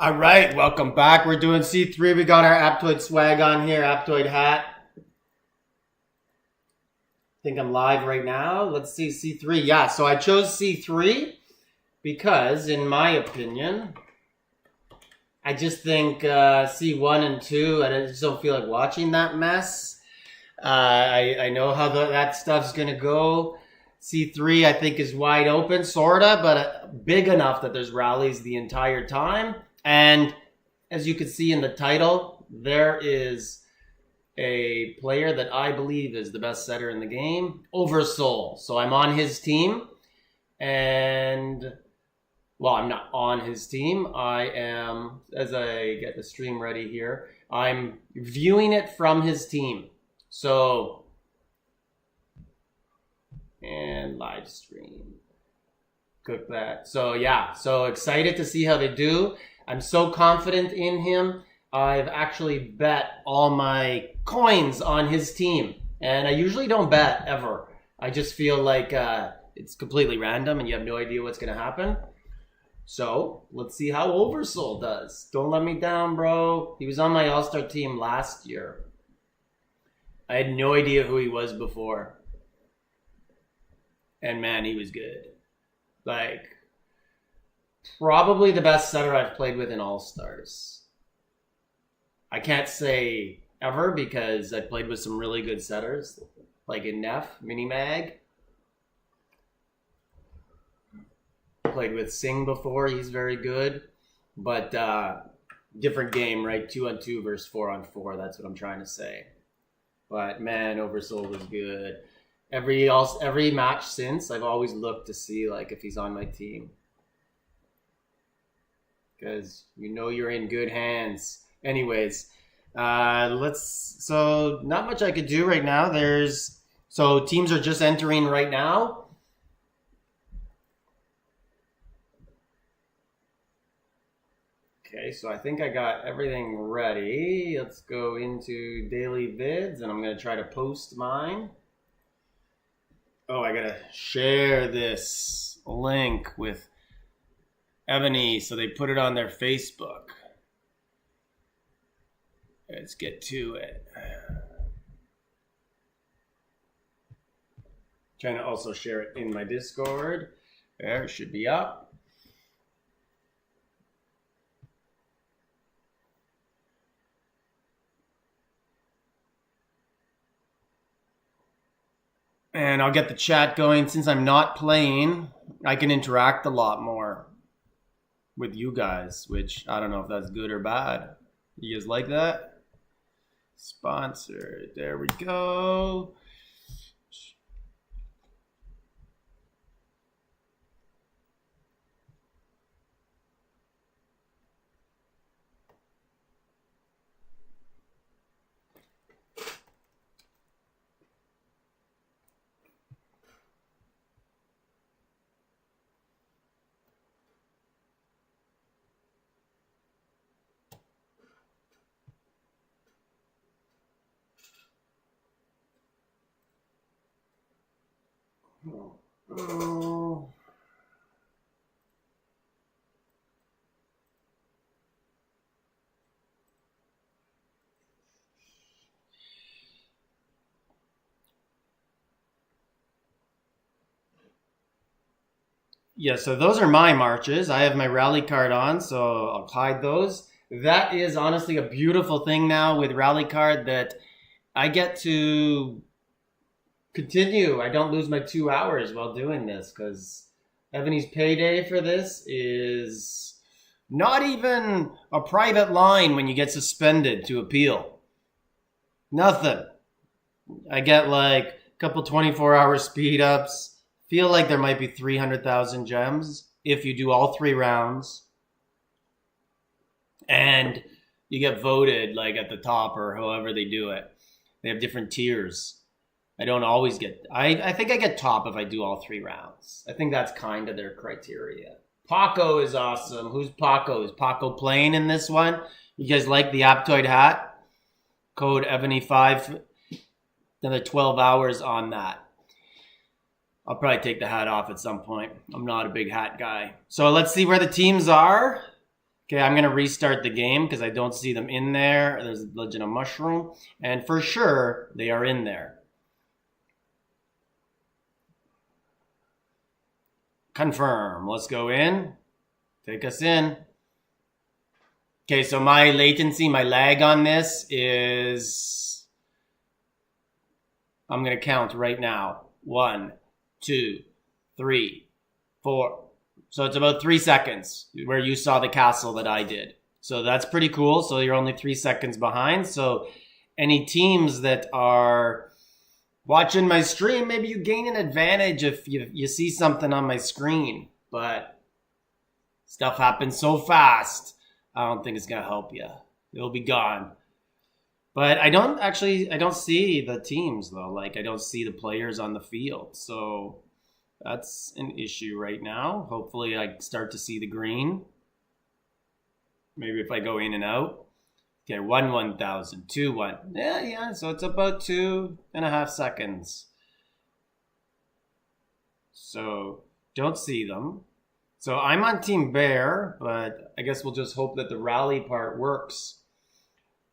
All right, welcome back. We're doing C3. We got our Aptoide swag on here, Aptoide hat. I think I'm live right now. Let's see C3. Yeah, so I chose C3 because, in my opinion, I just think C1 and 2, I just don't feel like watching that mess. I know how that stuff's going to go. C3, I think, is wide open, sort of, but big enough that there's rallies the entire time. And as you can see in the title, there is a player that I believe is the best setter in the game, OVERSOUL. So I'm on his team. And, well, I'm not on his team. I am, as I get the stream ready here, I'm viewing it from his team. So, and live stream. Cook that. So, yeah, so excited to see how they do. I'm so confident in him. I've actually bet all my coins on his team. And I usually don't bet ever. I just feel like it's completely random and you have no idea what's going to happen. So let's see how OVERSOUL does. Don't let me down, bro. He was on my All-Star team last year. I had no idea who he was before. And man, he was good. Like, probably the best setter I've played with in All-Stars. I can't say ever because I played with some really good setters, like in Neff, Minimag. Played with Singh before, he's very good. But different game, right? 2-on-2 versus 4-on-4, that's what I'm trying to say. But man, OVERSOUL was good. Every match since, I've always looked to see like if he's on my team. Because you know you're in good hands. Anyways, so not much I could do right now. So teams are just entering right now. Okay, so I think I got everything ready. Let's go into daily vids and I'm going to try to post mine. Oh, I got to share this link with EVONY, so they put it on their Facebook. Let's get to it. Trying to also share it in my Discord. There, it should be up. And I'll get the chat going. Since I'm not playing, I can interact a lot more with you guys, which I don't know if that's good or bad. You guys like that? Sponsored. There we go. Oh. Yeah, so those are my marches. I have my rally card on, so I'll hide those. That is honestly a beautiful thing now with rally card that I get to continue. I don't lose my 2 hours while doing this because EVONY's payday for this is not even a private line when you get suspended to appeal. Nothing. I get like a couple 24-hour speed ups. Feel like there might be 300,000 gems if you do all 3 rounds. And you get voted like at the top or however they do it. They have different tiers. I don't always get... I think I get top if I do all 3 rounds. I think that's kind of their criteria. Paco is awesome. Who's Paco? Is Paco playing in this one? You guys like the Aptoide hat? Code EVONY5. Another 12 hours on that. I'll probably take the hat off at some point. I'm not a big hat guy. So let's see where the teams are. Okay, I'm going to restart the game because I don't see them in there. There's a Legend of Mushroom. And for sure, they are in there. Confirm. Let's go in. Take us in. Okay, so my latency, my lag on this is... I'm going to count right now. 1, 2, 3, 4... So it's about 3 seconds where you saw the castle that I did. So that's pretty cool. So you're only 3 seconds behind. So any teams that are watching my stream, maybe you gain an advantage if you see something on my screen. But stuff happens so fast, I don't think it's going to help you. It'll be gone. But I don't see the teams though. Like I don't see the players on the field. So... that's an issue right now. Hopefully I start to see the green. Maybe if I go in and out. Okay, 1,000, 2, 1. Yeah. So it's about 2.5 seconds. So don't see them. So I'm on Team Bear, but I guess we'll just hope that the rally part works.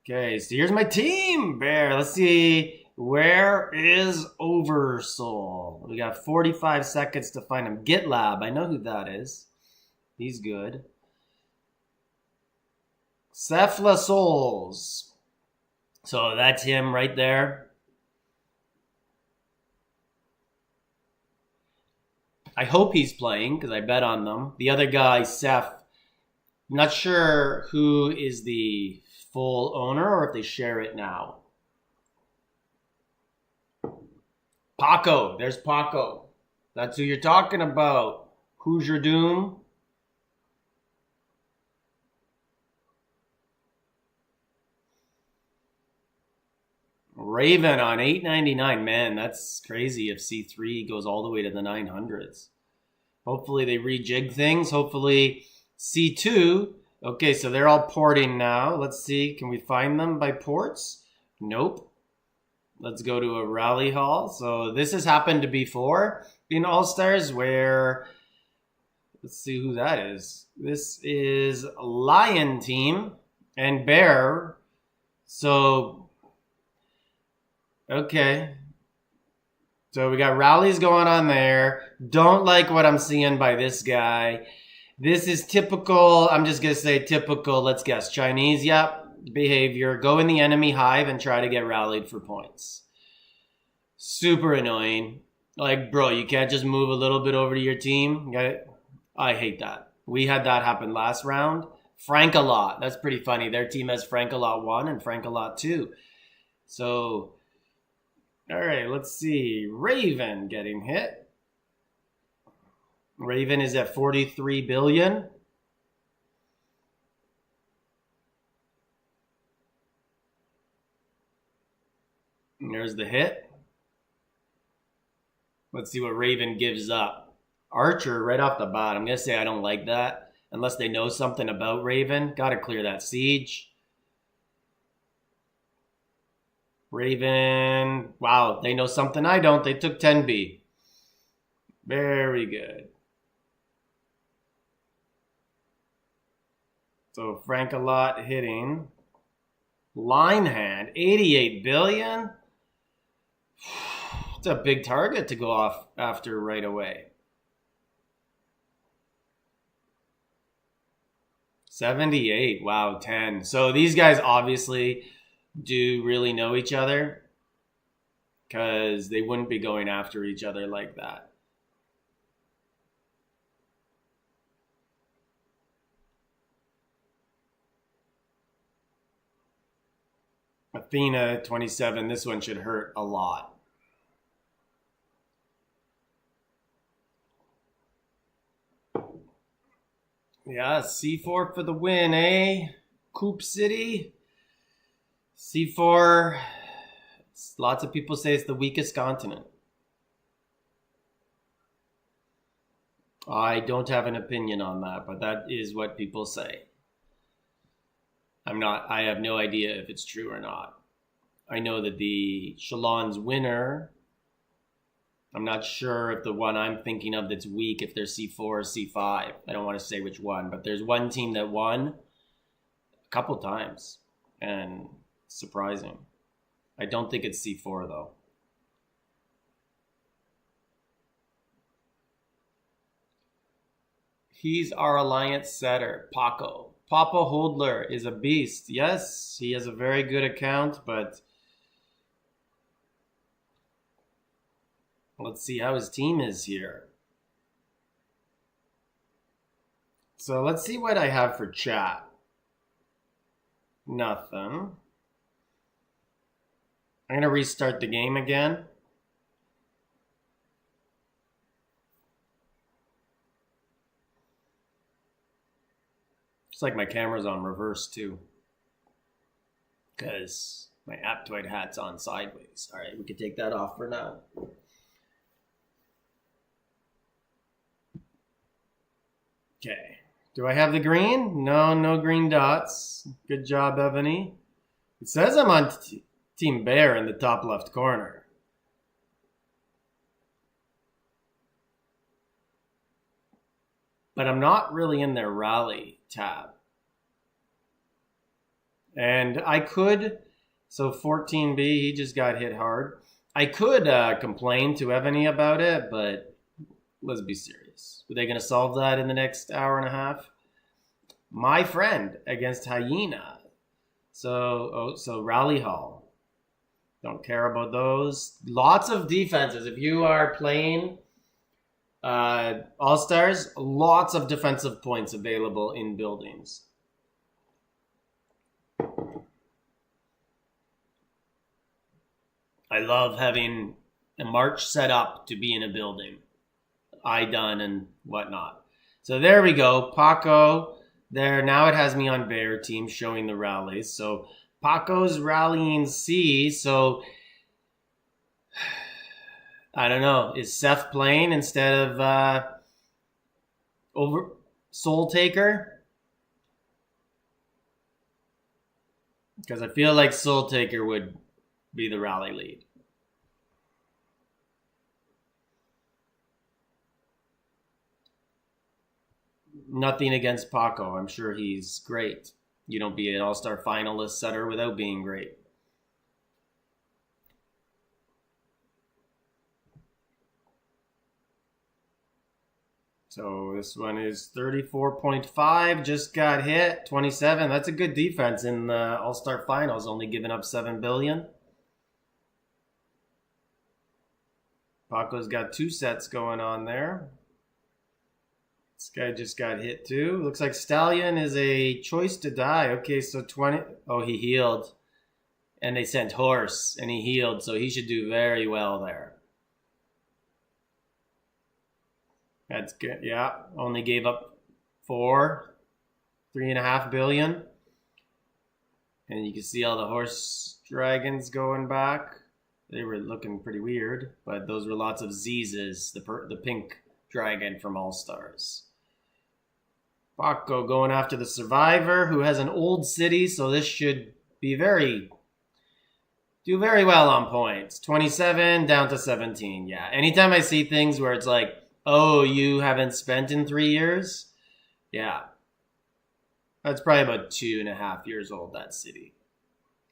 Okay, so here's my team, Bear. Let's see. Where is Oversoul? We got 45 seconds to find him. GitLab, I know who that is. He's good. Cephla Souls. So that's him right there. I hope he's playing because I bet on them. The other guy, Ceph, I'm not sure who is the full owner or if they share it now. Paco, there's Paco. That's who you're talking about. Who's your doom? Raven on 899. Man, that's crazy if C3 goes all the way to the 900s. Hopefully they rejig things. Hopefully C2. Okay, so they're all porting now. Let's see. Can we find them by ports? Nope. Let's go to a rally hall. So this has happened before in All-Stars where, let's see who that is. This is Lion Team and Bear. So, okay. So we got rallies going on there. Don't like what I'm seeing by this guy. This is typical, I'm just going to say typical, let's guess, Chinese, yep. Behavior. Go in the enemy hive and try to get rallied for points. Super annoying. Like, bro, you can't just move a little bit over to your team. I hate that. We had that happen last round. Frank-a-lot. That's pretty funny. Their team has Frank-a-lot 1 and Frank-a-lot 2. So, all right, let's see. Raven getting hit. Raven is at 43 billion. There's the hit. Let's see what Raven gives up. Archer right off the bat. I'm going to say I don't like that. Unless they know something about Raven. Got to clear that siege. Raven. Wow, they know something I don't. They took 10B. Very good. So Frank-a-lot hitting. Line hand. 88 billion. It's a big target to go off after right away. 78. Wow, 10. So these guys obviously do really know each other because they wouldn't be going after each other like that. Athena, 27. This one should hurt a lot. Yeah, C4 for the win, eh? Coop City. C4, lots of people say it's the weakest continent. I don't have an opinion on that, but that is what people say. I have no idea if it's true or not. I know that the Shalon's winner, I'm not sure if the one I'm thinking of that's weak, if they're C4 or C5. I don't want to say which one, but there's one team that won a couple times, and surprising. I don't think it's c4 though. He's our alliance setter, Paco. Papa Holdler is a beast. Yes, he has a very good account, but let's see how his team is here. So let's see what I have for chat. Nothing. I'm going to restart the game again. It's like my camera's on reverse too, because my Aptoide hat's on sideways. All right, we can take that off for now. Okay. Do I have the green? No, no green dots. Good job, EVONY. It says I'm on Team Bear in the top left corner. But I'm not really in their rally tab. And I could, so 14B, he just got hit hard. I could complain to EVONY about it, but let's be serious. Are they going to solve that in the next hour and a half? My friend against Hyena. So Rally Hall. Don't care about those. Lots of defenses. If you are playing All-Stars, lots of defensive points available in buildings. I love having a march set up to be in a building. I done and whatnot. So there we go. Paco there. Now it has me on Bear team showing the rallies. So Paco's rallying C. So I don't know. Is Seth playing instead of Soul Taker? Because I feel like Soul Taker would be the rally lead. Nothing against Paco. I'm sure he's great. You don't be an all-star finalist setter without being great. So this one is 34.5. Just got hit. 27. That's a good defense in the all-star finals. Only giving up 7 billion. Paco's got 2 sets going on there. This guy just got hit too. Looks like Stallion is a choice to die. Okay, so 20. Oh, he healed. And they sent Horse, and he healed, so he should do very well there. That's good. Yeah, only gave up 3.5 billion. And you can see all the horse dragons going back. They were looking pretty weird, but those were lots of Z's, the pink dragon from All Stars. Paco going after the Survivor, who has an old city, so this should be do very well on points. 27 down to 17. Yeah, anytime I see things where it's like, oh, you haven't spent in 3 years? Yeah. That's probably about 2.5 years old, that city.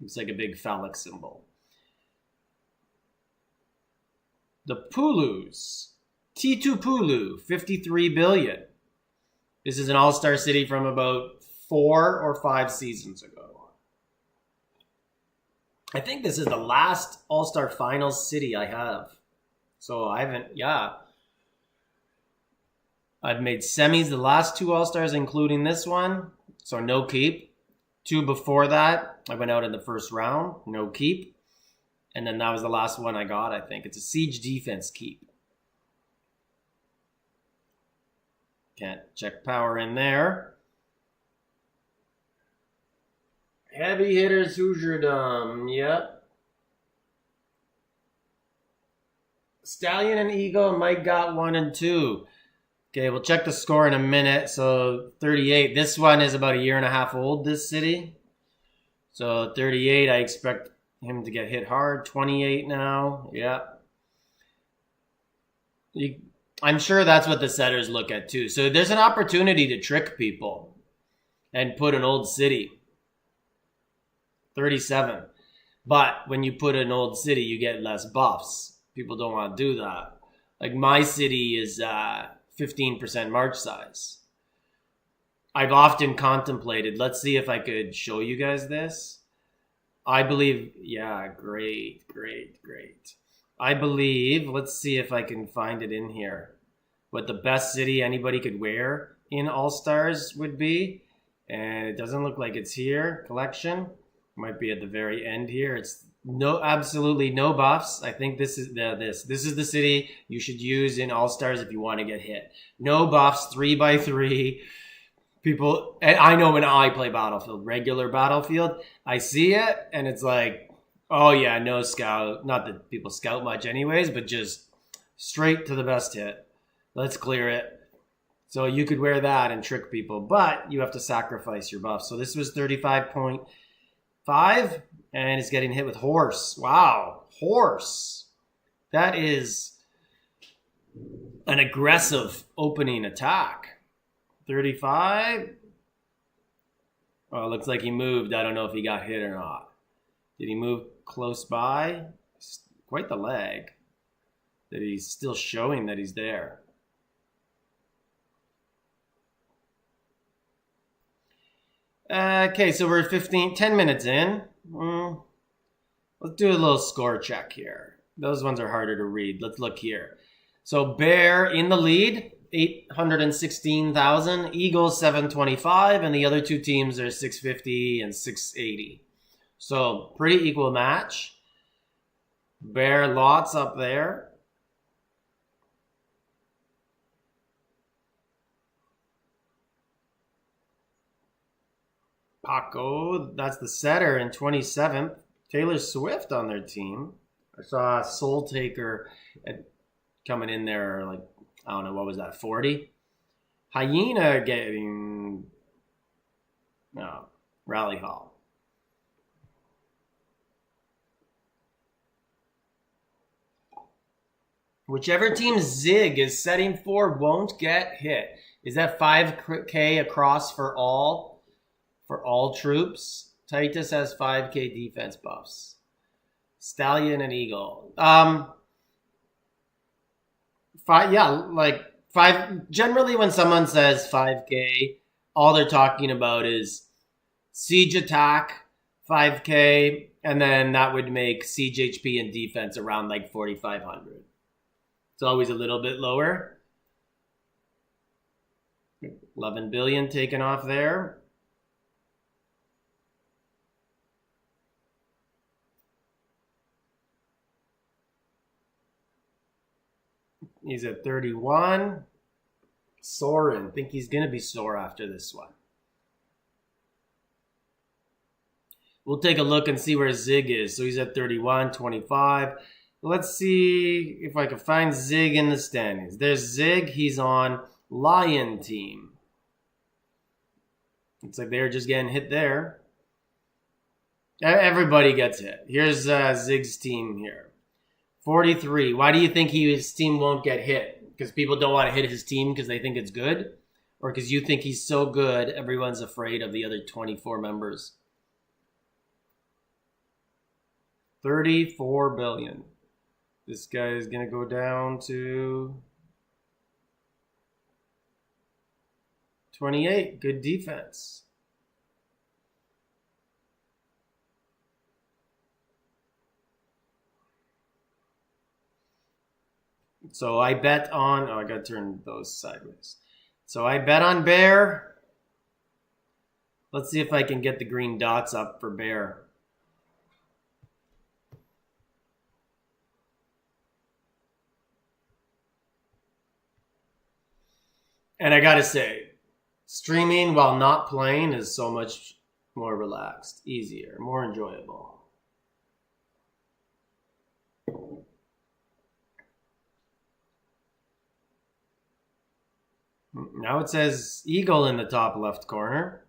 Looks like a big phallic symbol. The Pulus. T2 Pulu, 53 billion. This is an all-star city from about 4 or 5 seasons ago. I think this is the last all-star finals city I have. So I haven't, I've made semis the last 2 all-stars, including this one. So no keep. 2 before that, I went out in the first round, no keep. And then that was the last one I got, I think. It's a siege defense keep. Can't check power in there. Heavy hitters, Hoosierdom. Yep. Stallion and Eagle, Mike got 1 and 2. Okay, we'll check the score in a minute. So 38. This one is about 1.5 years old, this city. So 38, I expect him to get hit hard. 28 now. Yep. I'm sure that's what the setters look at too. So there's an opportunity to trick people and put an old city. 37. But when you put an old city, you get less buffs. People don't want to do that. Like my city is 15% march size. I've often contemplated, let's see if I could show you guys this. I believe, yeah, great. I believe, let's see if I can find it in here, what the best city anybody could wear in All-Stars would be. And it doesn't look like it's here. Collection might be at the very end here. It's absolutely no buffs. I think this is the city you should use in All-Stars if you want to get hit. No buffs, 3x3. People, and I know when I play Battlefield, regular Battlefield, I see it and it's like, oh yeah, no scout. Not that people scout much anyways, but just straight to the best hit. Let's clear it. So you could wear that and trick people, but you have to sacrifice your buff. So this was 35.5 and it's getting hit with horse. Wow, horse. That is an aggressive opening attack. 35. Oh, it looks like he moved. I don't know if he got hit or not. Did he move close by? Quite the lag that he's still showing that he's there. Okay, so we're 10 minutes in. Let's do a little score check here. Those ones are harder to read. Let's look here. So Bear in the lead. 816,000, Eagles 725, and the other two teams are 650 and 680. So pretty equal match. Bear lots up there. Paco, that's the setter in 27th. Taylor Swift on their team. I saw Soul Taker coming in there like, I don't know, what was that, 40? Hyena getting, no, Rally Hall. Whichever team Zig is setting for won't get hit. Is that 5K across for all troops? Titus has 5K defense buffs. Stallion and Eagle. Generally when someone says 5K, all they're talking about is siege attack, 5K, and then that would make siege HP and defense around like 4,500. It's always a little bit lower. 11 billion taken off there. He's at 31. Soren. Think he's going to be sore after this one. We'll take a look and see where Zig is. So he's at 31, 25. Let's see if I can find Zig in the standings. There's Zig. He's on Lion team. Looks like they're just getting hit there. Everybody gets hit. Here's Zig's team here. 43. Why do you think his team won't get hit? Because people don't want to hit his team because they think it's good? Or because you think he's so good, everyone's afraid of the other 24 members? 34 billion. This guy is going to go down to 28. Good defense. So I bet on... Oh, I got to turn those sideways. So I bet on Bear. Let's see if I can get the green dots up for Bear. And I gotta say, streaming while not playing is so much more relaxed, easier, more enjoyable. Now it says Eagle in the top left corner.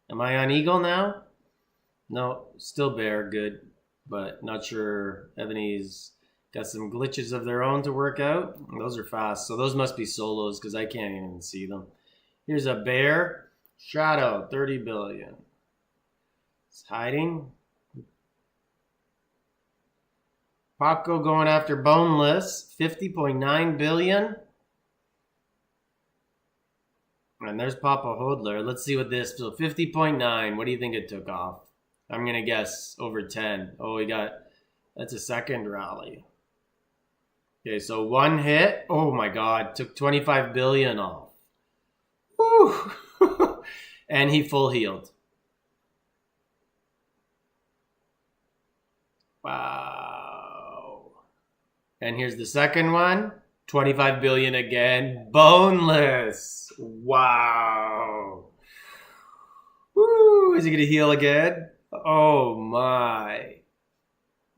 Am I on Eagle now? No, still Bear, good. But not sure. EVONY's got some glitches of their own to work out. Those are fast. So those must be solos because I can't even see them. Here's a Bear. Shadow, 30 billion. It's hiding. Paco going after Boneless, 50.9 billion. And there's Papa Hodler. Let's see what this, so 50.9. What do you think it took off? I'm going to guess over 10. Oh, that's a second rally. Okay, so one hit. Oh my God, took 25 billion off. Woo! And he full healed. Wow. And here's the second one. 25 billion again. Boneless. Wow. Woo. Is he going to heal again? Oh my.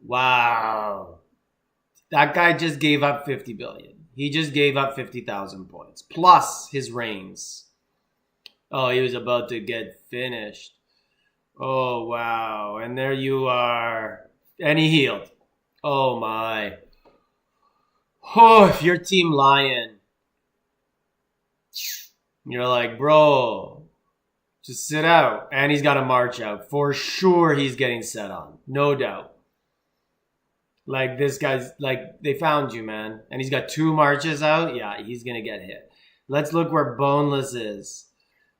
Wow. That guy just gave up 50 billion. He just gave up 50,000 points. Plus his reigns. Oh, he was about to get finished. Oh, wow. And there you are. And he healed. Oh my. Oh, if you're Team Lion, you're like, bro, just sit out. And he's got to march out. For sure he's getting set on. No doubt. Like, this guy's, like, they found you, man. And he's got 2 marches out. Yeah, he's going to get hit. Let's look where Boneless is.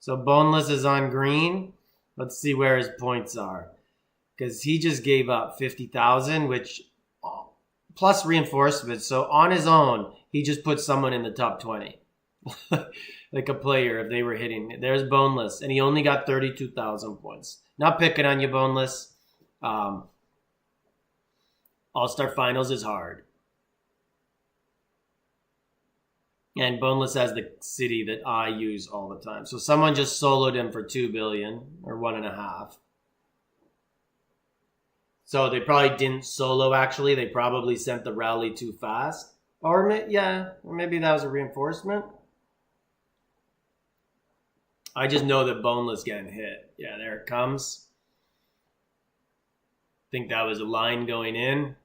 So Boneless is on green. Let's see where his points are. Because he just gave up 50,000, which... plus reinforcements. So on his own, he just put someone in the top 20. Like a player if they were hitting. There's Boneless. And he only got 32,000 points. Not picking on you, Boneless. All-Star Finals is hard. And Boneless has the city that I use all the time. So someone just soloed him for 2 billion or 1.5. So they probably didn't solo, actually. They probably sent the rally too fast. Or maybe that was a reinforcement. I just know that Boneless getting hit. Yeah, there it comes. Think that was a line going in.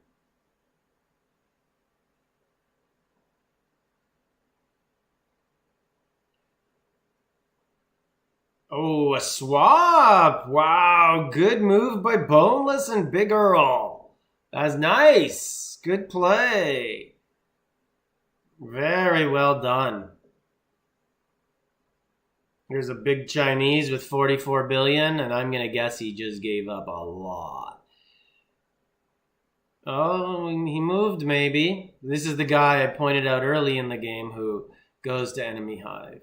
Oh, a swap. Wow, good move by Boneless and Big Earl. That's nice. Good play. Very well done. Here's a big Chinese with 44 billion, and I'm going to guess he just gave up a lot. Oh, he moved maybe. This is the guy I pointed out early in the game who goes to enemy hive.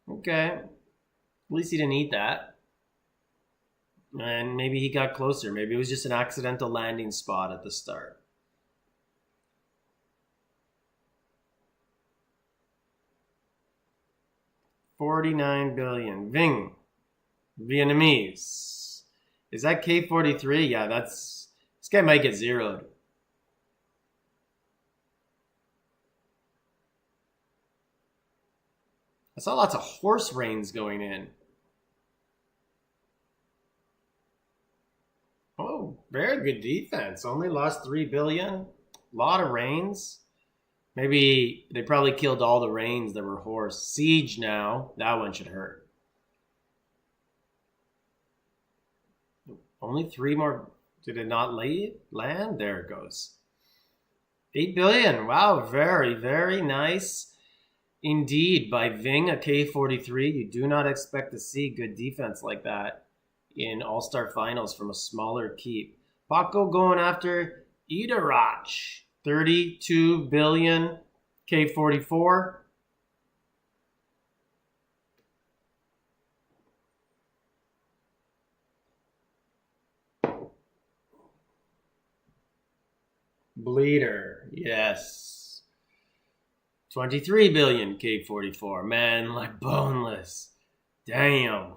Okay. At least he didn't eat that. And maybe he got closer. Maybe it was just an accidental landing spot at the start. $49 billion. Ving. Vietnamese. Is that K43? Yeah, this guy might get zeroed. I saw lots of horse reins going in. Oh, very good defense. Only lost 3 billion. A lot of reins. Maybe they probably killed all the reins that were horse. Siege now. That one should hurt. Only 3 more. Did it not land? There it goes. 8 billion. Wow, very, very nice. Indeed, by Ving, a K43, you do not expect to see good defense like that in All-Star Finals from a smaller keep. Paco going after Idarach, 32 billion, K44. Bleeder, yes. 23 billion K44. Man, like Boneless. Damn.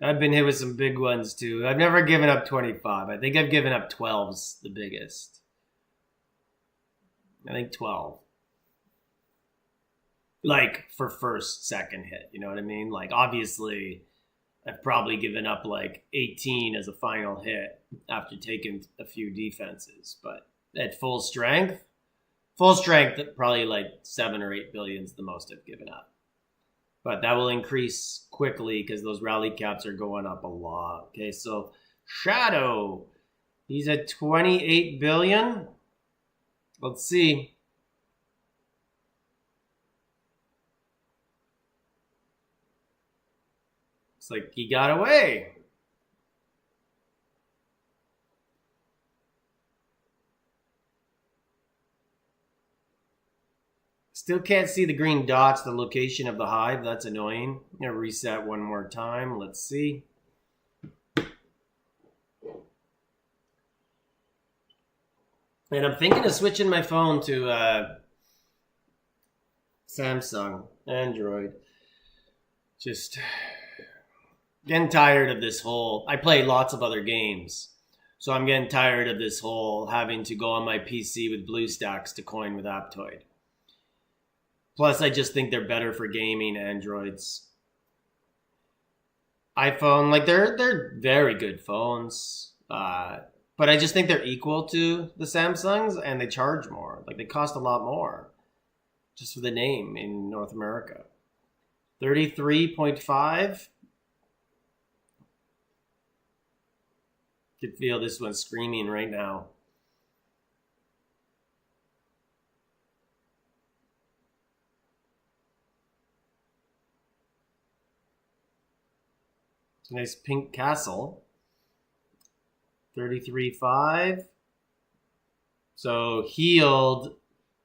I've been hit with some big ones too. I've never given up 25. I think I've given up 12's the biggest. I think 12. Like for first, second hit. You know what I mean? Like obviously... I've probably given up like 18 as a final hit after taking a few defenses. But at full strength, probably like 7 or 8 billion is the most I've given up. But that will increase quickly because those rally caps are going up a lot. Okay, so Shadow, he's at 28 billion. Let's see. Looks like he got away. Still can't see the green dots, the location of the hive. That's annoying. I'm going to reset one more time. Let's see. And I'm thinking of switching my phone to Samsung, Android. Just getting tired of this whole... I play lots of other games. So I'm getting tired of this whole having to go on my PC with BlueStacks to coin with Aptoide. Plus, I just think they're better for gaming, Androids. iPhone, like, they're very good phones. But I just think they're equal to the Samsungs, and they charge more. Like, they cost a lot more. Just for the name in North America. 33.5. Could feel this one screaming right now. Nice pink castle. 33.5. So healed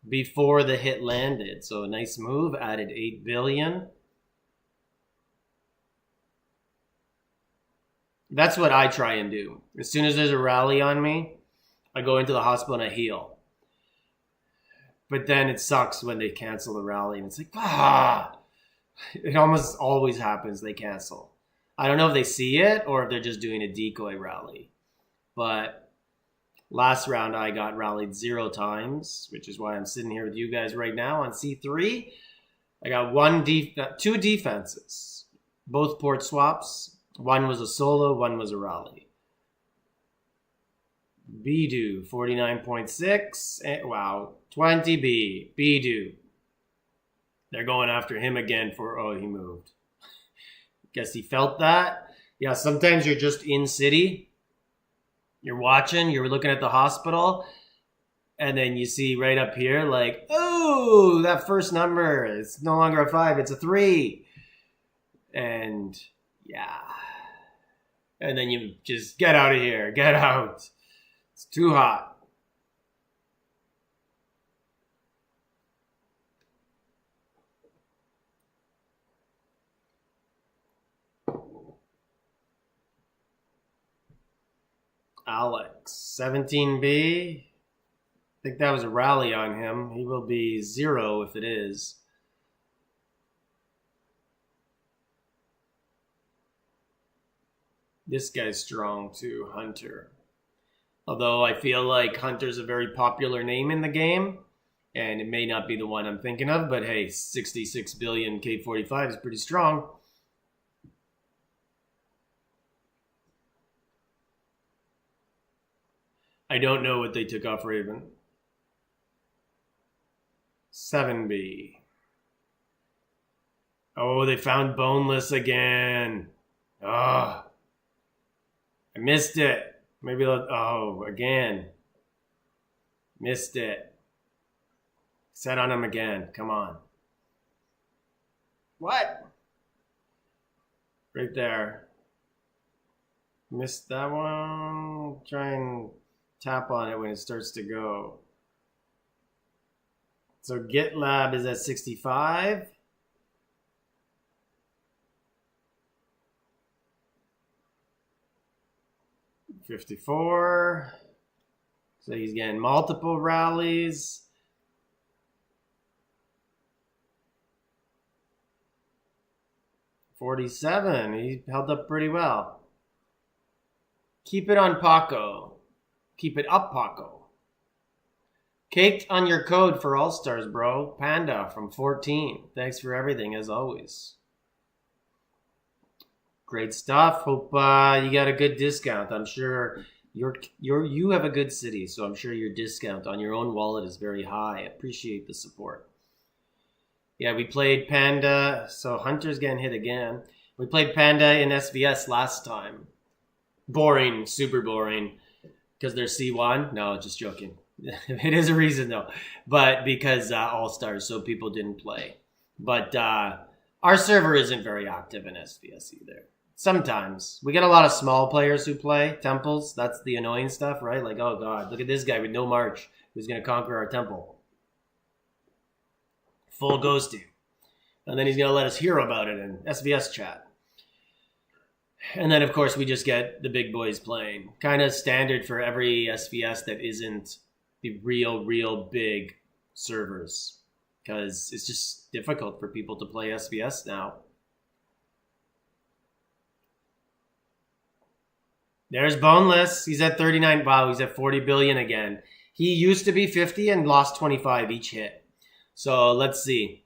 before the hit landed. So a nice move. Added 8 billion. That's what I try and do. As soon as there's a rally on me, I go into the hospital and I heal. But then it sucks when they cancel the rally. And it's like, it almost always happens they cancel. I don't know if they see it or if they're just doing a decoy rally. But last round I got rallied 0 times, which is why I'm sitting here with you guys right now on C3. I got 2 defenses, both port swaps. One was a solo, one was a rally. Bidu, 49.6. Wow, 20B. Bidu. They're going after him again for, he moved. Guess he felt that. Yeah, sometimes you're just in city. You're watching, you're looking at the hospital, and then you see right up here, like, oh, that first number, it's no longer a 5, it's a 3. And yeah. And then you just get out of here, get out. It's too hot. Alex, 17B. I think that was a rally on him. He will be 0 if it is. This guy's strong too, Hunter. Although I feel like Hunter's a very popular name in the game, and it may not be the one I'm thinking of, but hey, 66 billion K45 is pretty strong. I don't know what they took off Raven. 7B. Oh, they found Boneless again. I missed it. Maybe again. Missed it. Set on him again. Come on. What? Right there. Missed that one. Try and tap on it when it starts to go. So GitLab is at 65. $54. So he's getting multiple rallies. $47. He held up pretty well. Keep it on Paco. Keep it up, Paco. Caked on your code for All-Stars, bro. Panda from 14. Thanks for everything, as always. Great stuff. Hope you got a good discount. I'm sure you have a good city, so I'm sure your discount on your own wallet is very high. Appreciate the support. Yeah, we played Panda. So Hunter's getting hit again. We played Panda in SVS last time. Boring, super boring. Because they're C1? No, just joking. It is a reason though. But because All-Stars, so people didn't play. But our server isn't very active in SVS either. Sometimes. We get a lot of small players who play temples. That's the annoying stuff, right? Like, oh god, look at this guy with no march who's going to conquer our temple. Full ghosting. And then he's going to let us hear about it in SVS chat. And then, of course, we just get the big boys playing. Kind of standard for every SVS that isn't the real big servers. Because it's just difficult for people to play SVS now. There's Boneless. He's at 39. Wow, he's at 40 billion again. He used to be 50 and lost 25 each hit. So let's see.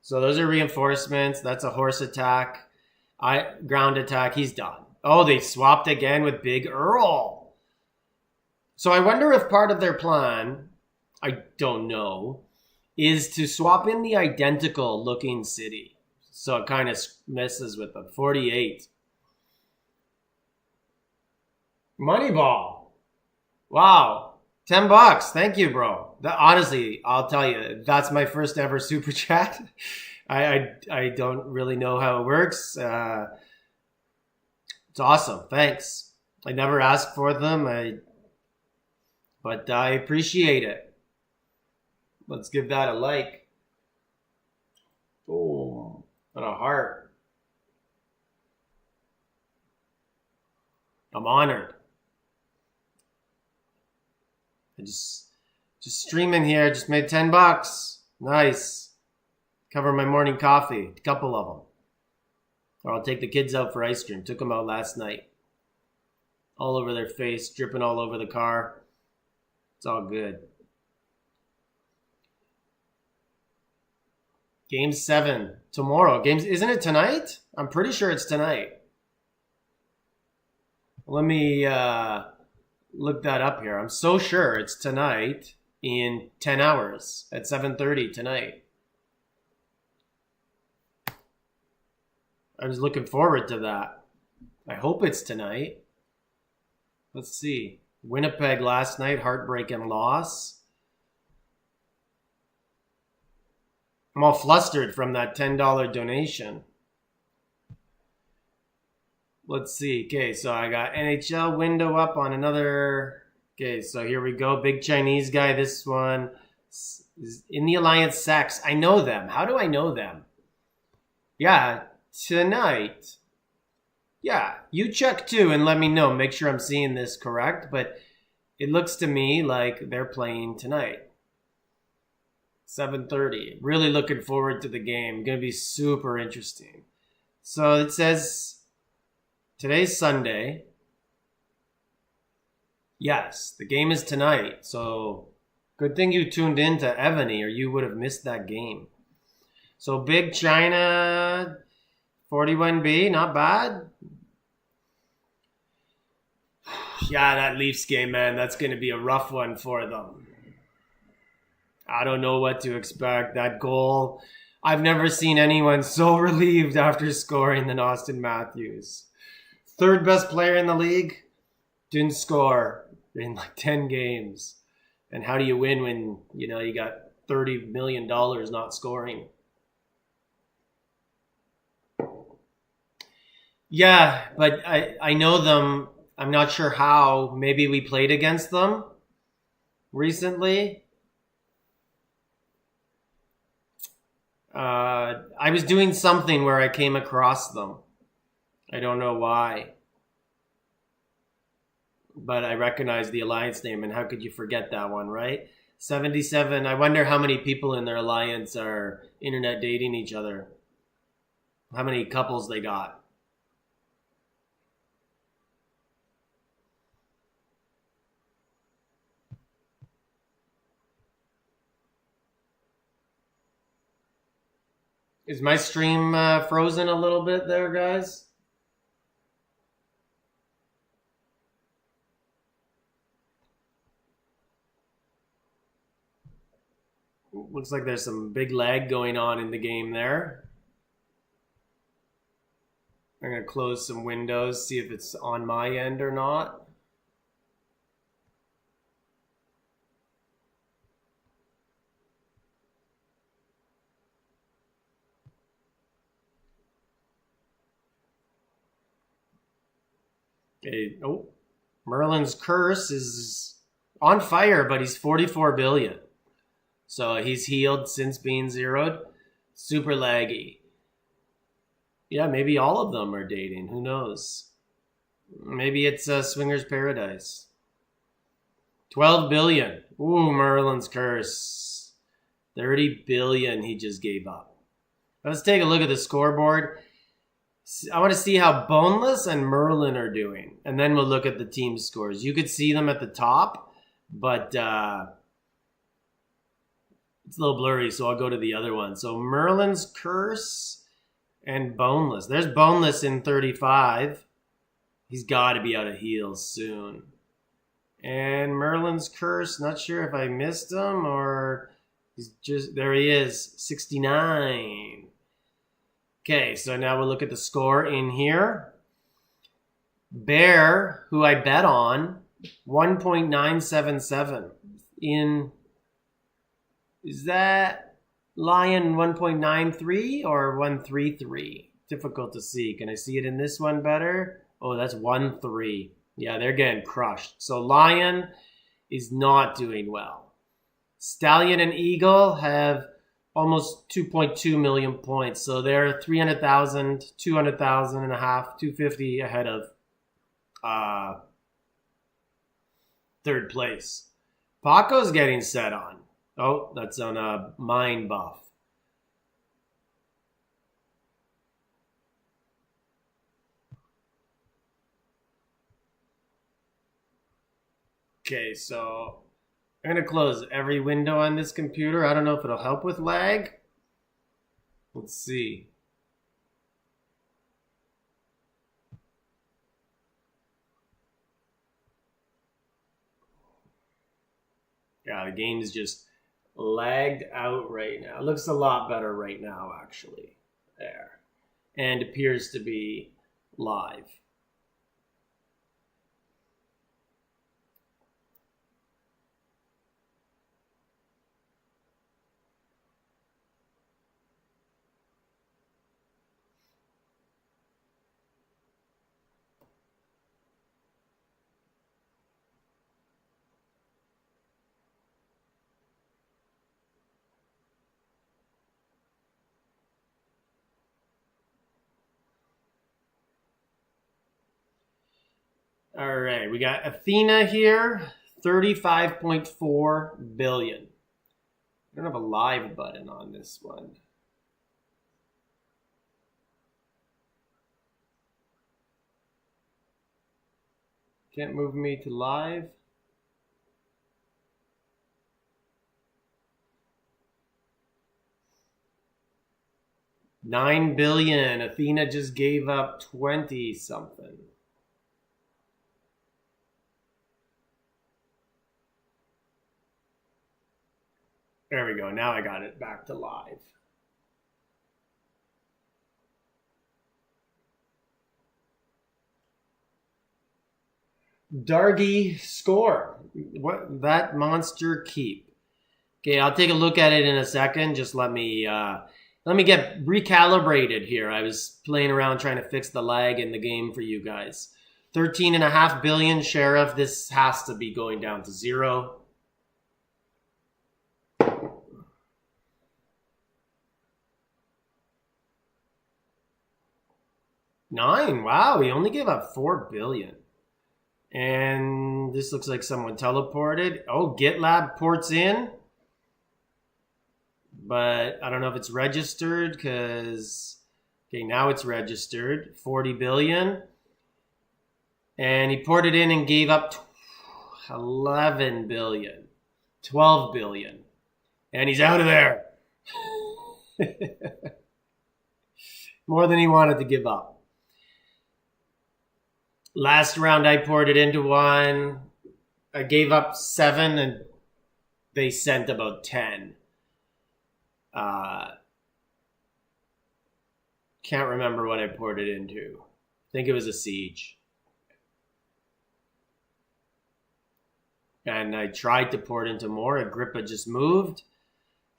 So those are reinforcements. That's a horse attack. Ground attack. He's done. Oh, they swapped again with Big Earl. So I wonder if part of their plan, I don't know, is to swap in the identical looking city. So it kind of messes with them. 48. Moneyball. Wow. $10. Thank you, bro. Honestly, I'll tell you, that's my first ever super chat. I don't really know how it works. It's awesome. Thanks. I never asked for them, but I appreciate it. Let's give that a like. Oh, and a heart. I'm honored. I just streaming here. Just made $10. Nice. Cover my morning coffee. A couple of them. Or I'll take the kids out for ice cream. Took them out last night. All over their face. Dripping all over the car. It's all good. Game 7. Tomorrow. Isn't it tonight? I'm pretty sure it's tonight. Let me look that up here. I'm so sure it's tonight in 10 hours at 7:30 tonight. I was looking forward to that. I hope it's tonight. Let's see. Winnipeg last night, heartbreaking loss. I'm all flustered from that $10 donation. Let's see. Okay, so I got NHL window up on another. Okay, so here we go. Big Chinese guy. This one is in the Alliance Sex. I know them. How do I know them? Yeah, tonight. Yeah, you check too and let me know. Make sure I'm seeing this correct. But it looks to me like they're playing tonight. 7:30. Really looking forward to the game. Going to be super interesting. So it says today's Sunday. Yes, the game is tonight. So good thing you tuned in to EVONY or you would have missed that game. So Big China 41B, not bad. Yeah, that Leafs game, man, that's going to be a rough one for them. I don't know what to expect. That goal, I've never seen anyone so relieved after scoring than Austin Matthews. Third best player in the league, didn't score in like 10 games. And how do you win when, you got $30 million not scoring? Yeah, but I know them. I'm not sure how. Maybe we played against them recently. I was doing something where I came across them. I don't know why. But I recognize the Alliance name, and how could you forget that one, right? 77. I wonder how many people in their Alliance are internet dating each other. How many couples they got. Is my stream frozen a little bit there, guys? Looks like there's some big lag going on in the game there. I'm going to close some windows, see if it's on my end or not. Okay. Oh, Merlin's Curse is on fire, but he's 44 billion. So he's healed since being zeroed. Super laggy. Yeah, maybe all of them are dating. Who knows? Maybe it's Swinger's Paradise. 12 billion. Ooh, Merlin's Curse. 30 billion he just gave up. Let's take a look at the scoreboard. I want to see how Boneless and Merlin are doing. And then we'll look at the team scores. You could see them at the top, but it's a little blurry, so I'll go to the other one. So Merlin's Curse and Boneless. There's Boneless in 35. He's got to be out of heals soon. And Merlin's Curse, not sure if I missed him or he's just, there he is, 69. Okay, so now we'll look at the score in here. Bear, who I bet on, 1.977 in, is that Lion 1.93 or 133? Difficult to see. Can I see it in this one better? Oh, that's 1.3. Yeah, they're getting crushed. So Lion is not doing well. Stallion and Eagle have almost 2.2 million points. So they're 300,000, 200,000 and a half, 250 ahead of third place. Paco's getting set on. Oh, that's on a mine buff. Okay, so I'm going to close every window on this computer. I don't know if it'll help with lag. Let's see. Yeah, the game is just lagged out right now. It looks a lot better right now, actually. There. And appears to be live. All right, we got Athena here, 35.4 billion. I don't have a live button on this one. Can't move me to live. $9 billion. Athena just gave up 20 something. There we go. Now I got it back to live. Dargy score. What that monster keep? Okay, I'll take a look at it in a second. Just let me get recalibrated here. I was playing around trying to fix the lag in the game for you guys. 13.5 billion Sheriff. This has to be going down to 0. $9. Wow, he only gave up 4 billion. And this looks like someone teleported. Oh, GitLab ports in. But I don't know if it's registered because, okay, now it's registered. 40 billion. And he ported in and gave up 11 billion. 12 billion. And he's out of there. More than he wanted to give up. Last round I poured it into one. I gave up 7 and they sent about 10. Can't remember what I poured it into. I think it was a Siege. And I tried to pour it into more. Agrippa just moved.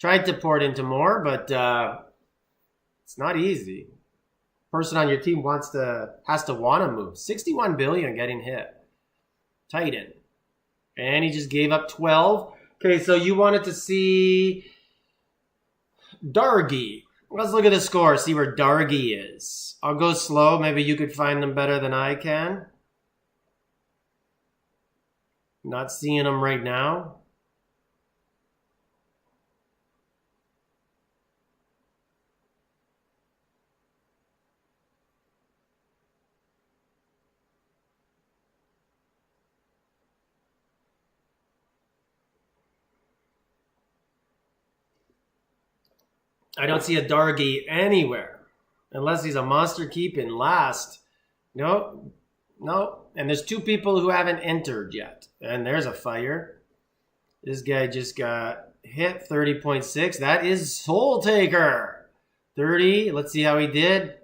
Tried to pour it into more, but it's not easy. Person on your team has to want to move. 61 billion getting hit. Titan. And he just gave up 12. Okay, so you wanted to see Dargy. Let's look at the score, see where Dargy is. I'll go slow. Maybe you could find them better than I can. Not seeing them right now. I don't see a Dargy anywhere. Unless he's a monster keep in last. No. And there's two people who haven't entered yet. And there's a fire. This guy just got hit 30.6. That is Soul Taker. 30. Let's see how he did.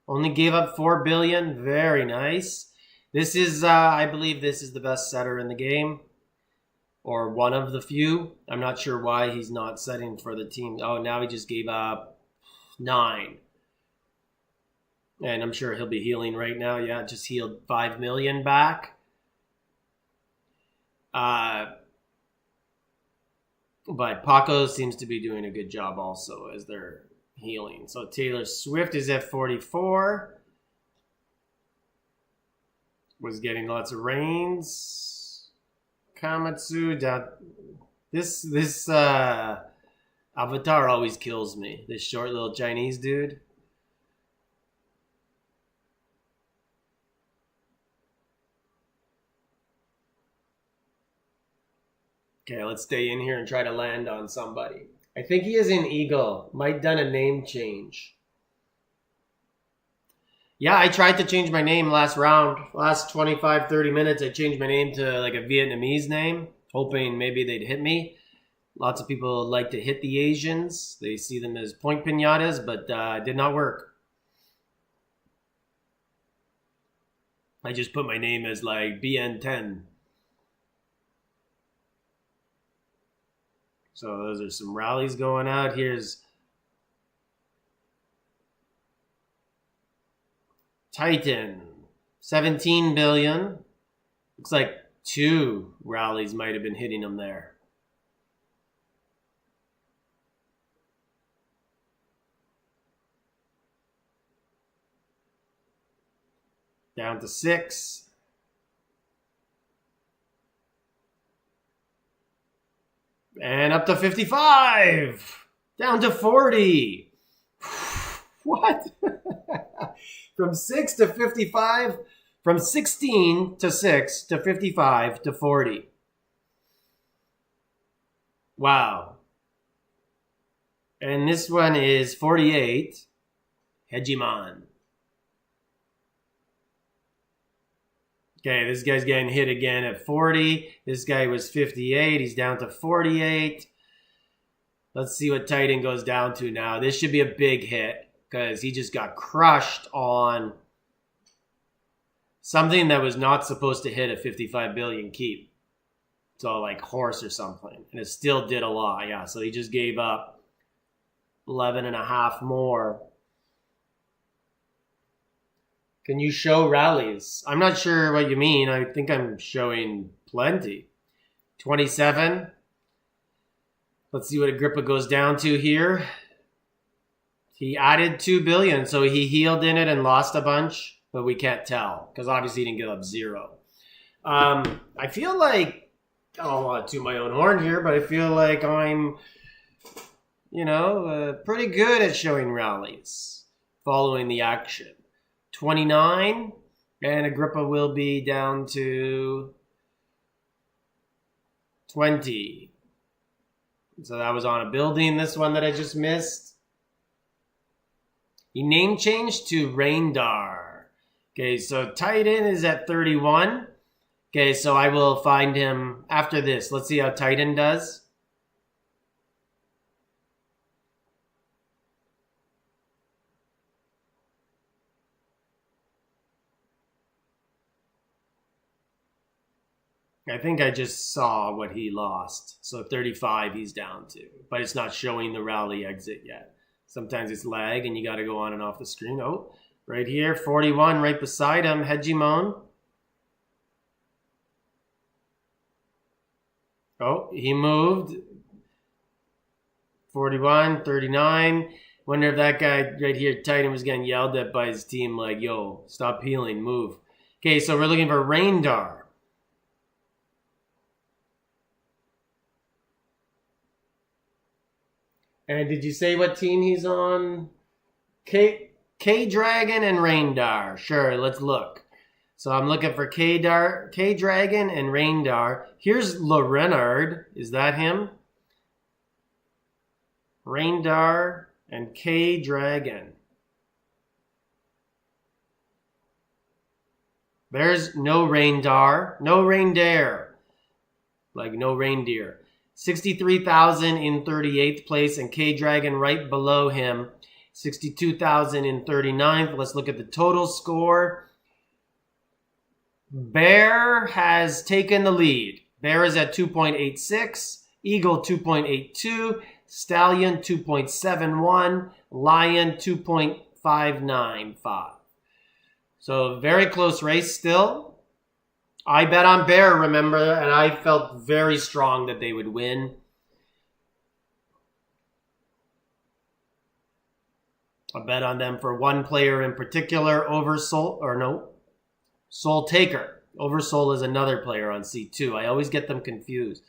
Only gave up 4 billion. Very nice. This is, I believe this is the best setter in the game. Or one of the few. I'm not sure why he's not setting for the team. Oh, now he just gave up 9. And I'm sure he'll be healing right now. Yeah, just healed 5 million back. But Paco seems to be doing a good job also as they're healing. So Taylor Swift is at 44. Was getting lots of rains. Kamatsu down. This Avatar always kills me. This short little Chinese dude. Okay, let's stay in here and try to land on somebody. I think he is in Eagle. Might done a name change. Yeah, I tried to change my name last round. Last 25, 30 minutes, I changed my name to like a Vietnamese name, hoping maybe they'd hit me. Lots of people like to hit the Asians. They see them as point pinatas, but it did not work. I just put my name as like BN10. So those are some rallies going out. Here's Titan, 17 billion. Looks like 2 rallies might have been hitting him there. Down to 6. And up to 55. Down to 40. What? From 6 to 55. From 16 to 6 to 55 to 40. Wow. And this one is 48. Hegemon. Okay, this guy's getting hit again at 40. This guy was 58. He's down to 48. Let's see what Titan goes down to now. This should be a big hit because he just got crushed on something that was not supposed to hit a 55 billion keep. So like horse or something. And it still did a lot. Yeah, so he just gave up 11 and a half more. Can you show rallies? I'm not sure what you mean. I think I'm showing plenty. 27. Let's see what Agrippa goes down to here. He added 2 billion, so he healed in it and lost a bunch, but we can't tell because obviously he didn't give up 0. I feel like, I don't want to toot my own horn here, but I feel like I'm, pretty good at showing rallies, following the action. 29, and Agrippa will be down to 20. So that was on a building, this one that I just missed. He name changed to Raindar. Okay, so Titan is at 31. Okay, so I will find him after this. Let's see how Titan does. I think I just saw what he lost. So 35 he's down to. But it's not showing the rally exit yet. Sometimes it's lag and you got to go on and off the screen. Oh, right here, 41 right beside him, Hegemon. Oh, he moved. 41, 39. Wonder if that guy right here, Titan, was getting yelled at by his team like, yo, stop healing, move. Okay, so we're looking for Raindar. And did you say what team he's on? K-Dragon and Raindar. Sure, let's look. So I'm looking for K-Dragon and Raindar. Here's Renard. Is that him? Raindar and K-Dragon. There's no Raindar. No reindeer. Like no reindeer. 63,000 in 38th place, and K-Dragon right below him. 62,000 in 39th. Let's look at the total score. Bear has taken the lead. Bear is at 2.86. Eagle 2.82. Stallion 2.71. Lion 2.595. So very close race still. I bet on Bear, remember, and I felt very strong that they would win. I bet on them for one player in particular, Soul Taker. Oversoul is another player on C2. I always get them confused.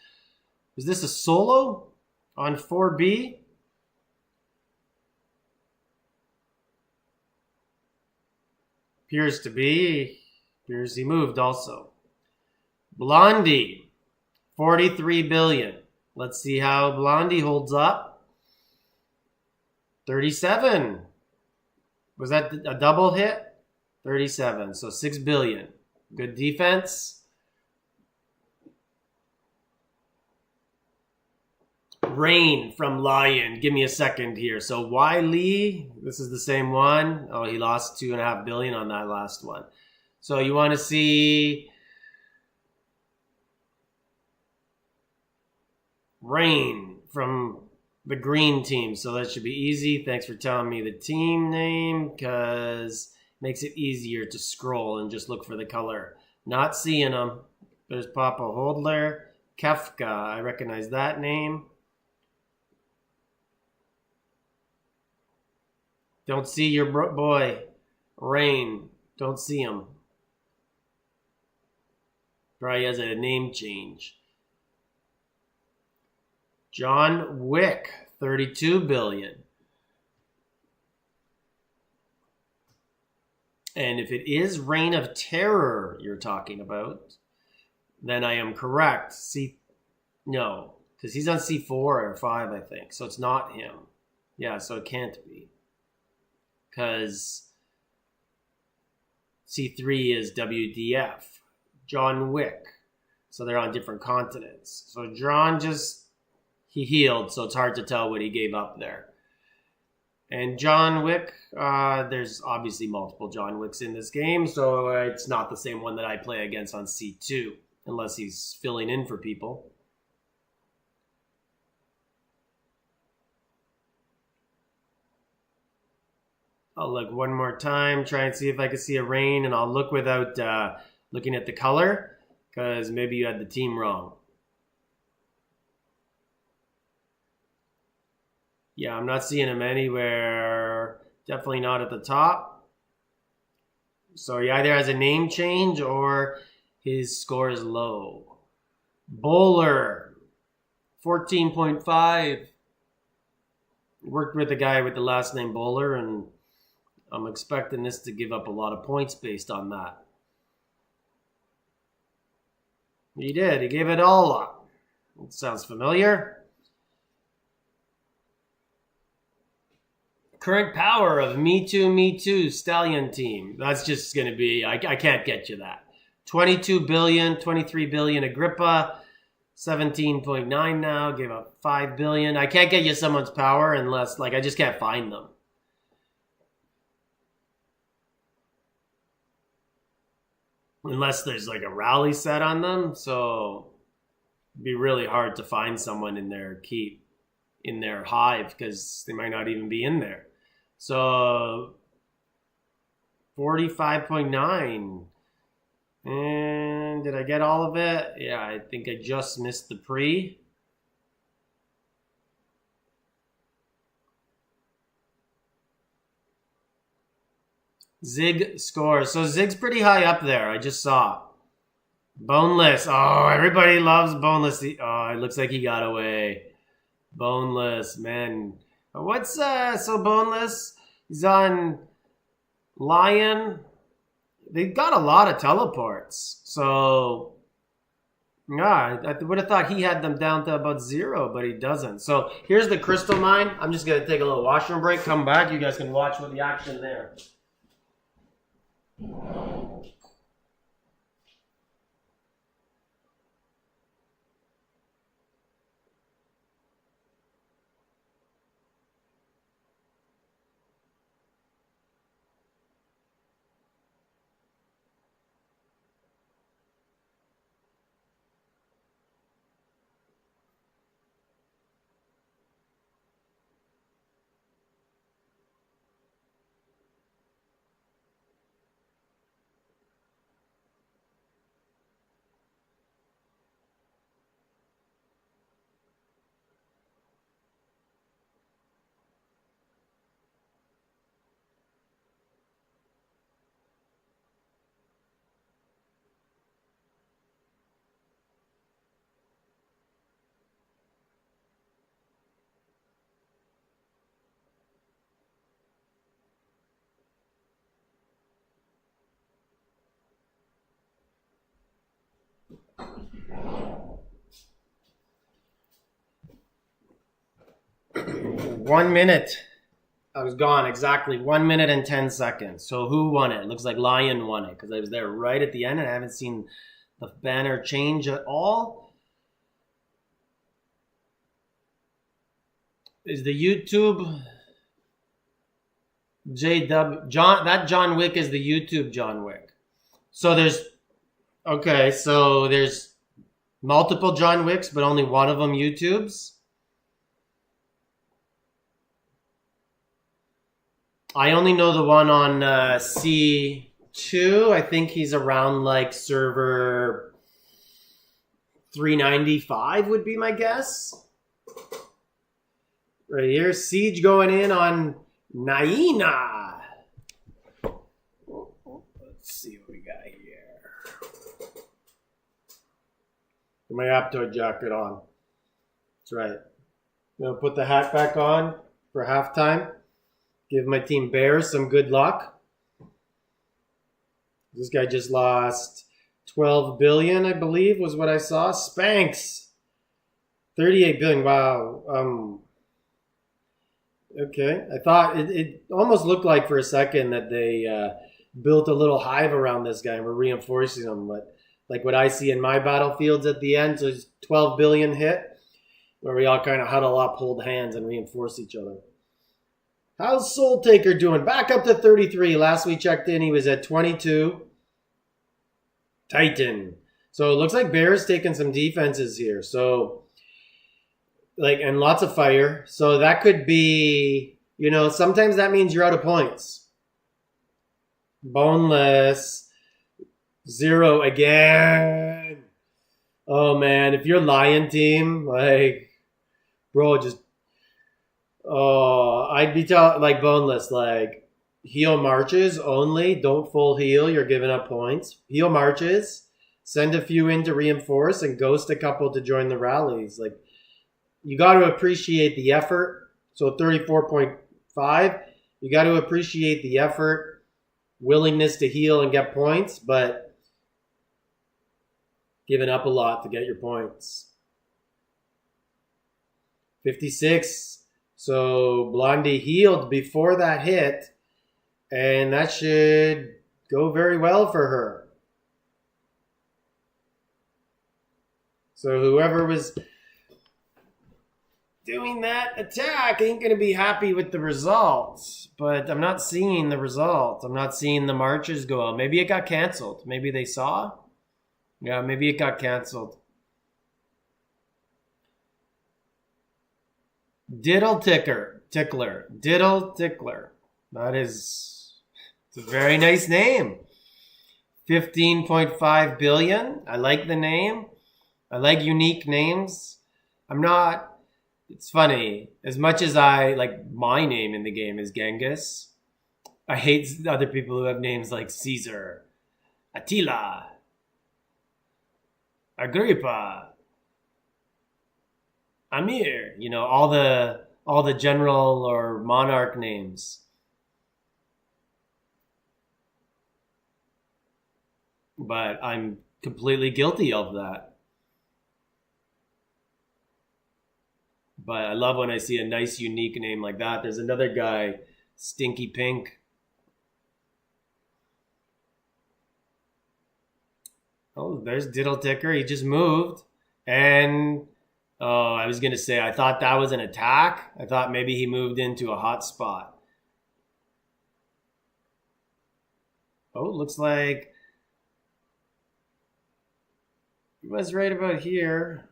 Is this a solo on 4B? Appears to be. Appears he moved also. Blondie, 43 billion. Let's see how Blondie holds up. 37. Was that a double hit? 37, so 6 billion. Good defense. Rain from Lion. Give me a second here. So Wiley, this is the same one. Oh, he lost 2.5 billion on that last one. So you want to see Rain from the green team. So that should be easy. Thanks for telling me the team name, because it makes it easier to scroll and just look for the color. Not seeing them. There's Papa Holdler. Kefka. I recognize that name. Don't see your boy. Rain. Don't see him. Probably has a name change. John Wick, 32 billion. And if it is Reign of Terror you're talking about, then I am correct. No, because he's on C4 or 5, I think. So it's not him. Yeah, so it can't be. Because C3 is WDF. John Wick. So they're on different continents. So John he healed, so it's hard to tell what he gave up there. And John Wick, there's obviously multiple John Wicks in this game, so it's not the same one that I play against on C2, unless he's filling in for people. I'll look one more time, try and see if I can see a Rain, and I'll look without looking at the color, because maybe you had the team wrong. Yeah, I'm not seeing him anywhere. Definitely not at the top. So he either has a name change or his score is low. Bowler, 14.5. Worked with a guy with the last name Bowler, and I'm expecting this to give up a lot of points based on that. He did. He gave it all up. It sounds familiar. Current power of Me Too, Stallion team. That's just going to be, I can't get you that. 22 billion, 23 billion Agrippa, 17.9 now, gave up 5 billion. I can't get you someone's power unless, I just can't find them. unless there's like a rally set on them. So it'd be really hard to find someone in their keep, in their hive, because they might not even be in there. So 45.9. And did I get all of it? Yeah, I think I just missed the pre. Zig scores. So Zig's pretty high up there. I just saw. Boneless. Oh, everybody loves Boneless. Oh, it looks like he got away. Boneless, man. What's so Boneless? He's on Lion. They got a lot of teleports. So, yeah, I would have thought he had them down to about 0, but he doesn't. So here's the crystal mine. I'm just going to take a little washroom break, come back. You guys can watch with the action there. One minute. I was gone exactly 1 minute and 10 seconds. So who won it? Looks like Lion won it because I was there right at the end and I haven't seen the banner change at all. Is the YouTube JW John? That John Wick is the YouTube John Wick. So there's there's multiple John Wicks, but only one of them YouTubes. I only know the one on C2. I think he's around like server 395 would be my guess. Right here, Siege going in on Naina. Let's see what we got here. Put my Aptoide jacket on. That's right. I'm going to put the hat back on for halftime. Give my team Bears some good luck. This guy just lost 12 billion, I believe, was what I saw. Spanx, 38 billion. Wow. Okay. I thought it almost looked like for a second that they built a little hive around this guy and were reinforcing him. But like what I see in my battlefields at the end, so it's 12 billion hit, where we all kind of huddle up, hold hands, and reinforce each other. How's Soul Taker doing? Back up to 33. Last we checked in, he was at 22. Titan. So it looks like Bear's taking some defenses here. So, and lots of fire. So that could be, sometimes that means you're out of points. Boneless. 0 again. Oh, man. If you're Lion team, bro, just... Oh, I'd be Boneless, heal marches only. Don't full heal. You're giving up points. Heal marches. Send a few in to reinforce and ghost a couple to join the rallies. You got to appreciate the effort. So 34.5. You got to appreciate the effort, willingness to heal and get points, but giving up a lot to get your points. 56. So Blondie healed before that hit, and that should go very well for her. So whoever was... doing that attack ain't going to be happy with the results. But I'm not seeing the result. I'm not seeing the marches go out. Maybe it got canceled. Maybe they saw. Yeah, maybe it got canceled. Diddle Tickler. Diddle Tickler. That is, it's a very nice name. 15.5 billion. I like the name. I like unique names. It's funny. As much as I like my name in the game is Genghis, I hate other people who have names like Caesar, Attila, Agrippa, Amir. You know, all the general or monarch names. But I'm completely guilty of that. But I love when I see a nice, unique name like that. There's another guy, Stinky Pink. Oh, there's Diddle Ticker. He just moved. And, I was going to say, I thought that was an attack. I thought maybe he moved into a hot spot. Oh, looks like he was right about here.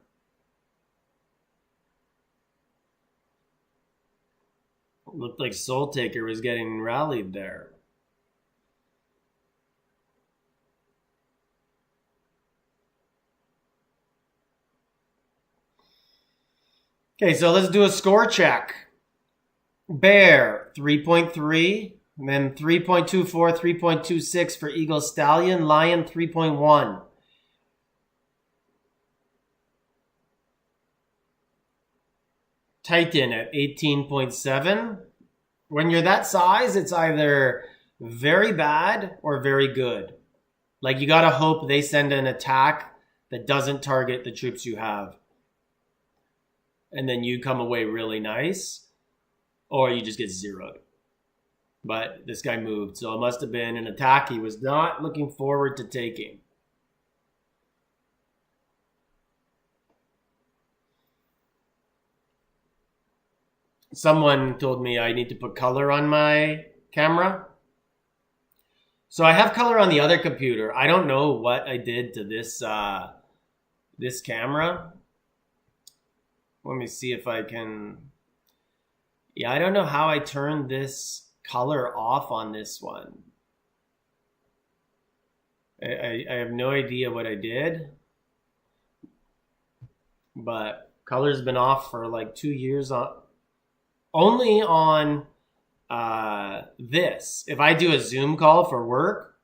Looked like Soul Taker was getting rallied there. Okay, so let's do a score check. Bear, 3.3. And then 3.24, 3.26 for Eagle Stallion. Lion, 3.1. Titan at 18.7. When you're that size, it's either very bad or very good. Like, you got to hope they send an attack that doesn't target the troops you have. And then you come away really nice. Or you just get zeroed. But this guy moved, so it must have been an attack he was not looking forward to taking. Someone told me I need to put color on my camera. So I have color on the other computer. I don't know what I did to this this camera. Let me see if I can... Yeah, I don't know how I turned this color off on this one. I have no idea what I did. But color's been off for like 2 years only on this. If I do a Zoom call for work,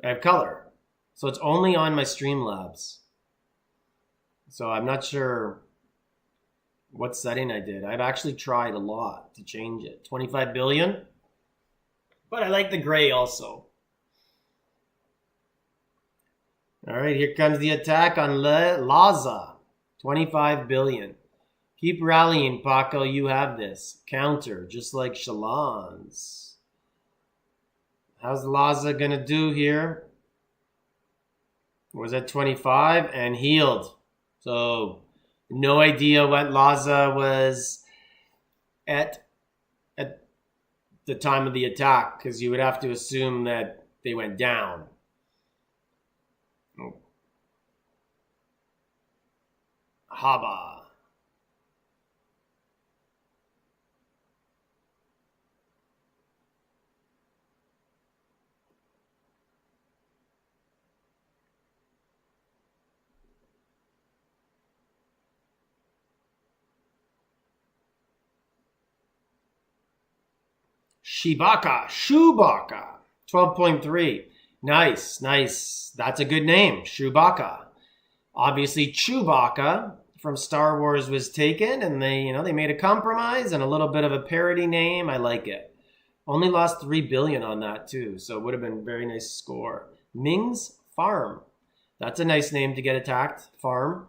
I have color. So it's only on my Streamlabs. So I'm not sure what setting I did. I've actually tried a lot to change it. 25 billion. But I like the gray also. All right, here comes the attack on Laza. 25 billion. Keep rallying, Paco. You have this. Counter, just like Shalon's. How's Laza going to do here? Was at 25 and healed. So, no idea what Laza was at the time of the attack, because you would have to assume that they went down. Oh. Haba. Chewbacca, 12.3. Nice. That's a good name, Chewbacca. Obviously, Chewbacca from Star Wars was taken, and they made a compromise and a little bit of a parody name. I like it. Only lost 3 billion on that too, so it would have been a very nice score. Ming's Farm. That's a nice name to get attacked. Farm.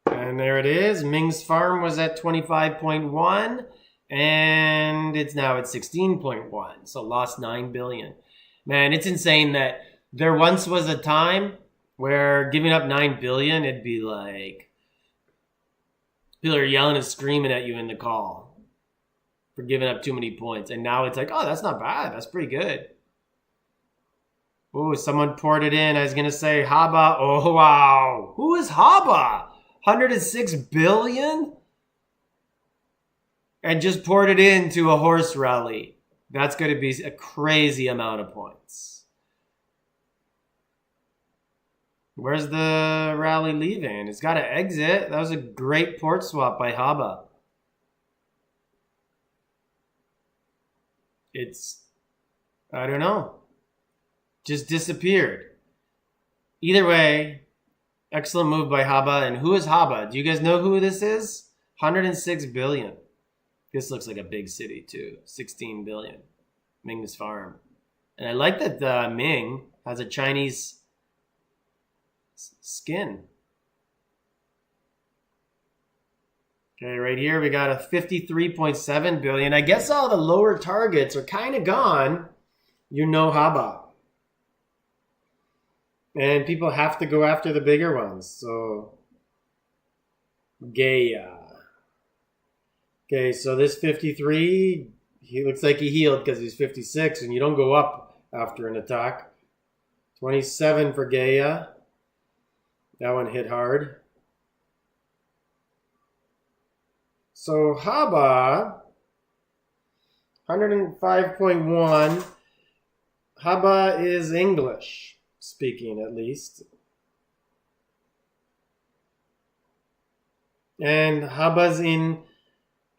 And there it is. Ming's Farm was at 25.1 and it's now at 16.1. So lost 9 billion. Man, it's insane that there once was a time where giving up 9 billion, it'd be like, People are yelling and screaming at you in the call for giving up too many points. And now it's like, oh, that's not bad. That's pretty good. Oh, someone poured it in. I was going to say Haba. Oh, wow. Who is Haba? 106 billion? And just poured it into a horse rally. That's going to be a crazy amount of points. Where's the rally leaving? It's got to exit. That was a great port swap by Haba. I don't know. Just disappeared. Either way, excellent move by Haba. And who is Haba? Do you guys know who this is? 106 billion. This looks like a big city too. 16 billion. Ming's farm. And I like that Ming has a Chinese skin. Okay, right here we got a 53.7 billion. I guess all the lower targets are kind of gone. You know Haba. And people have to go after the bigger ones. So, Gaia. Okay, so this 53, he looks like he healed because he's 56, and you don't go up after an attack. 27 for Gaia. That one hit hard. So Haba, 105.1. Haba is English speaking, at least. And Haba's in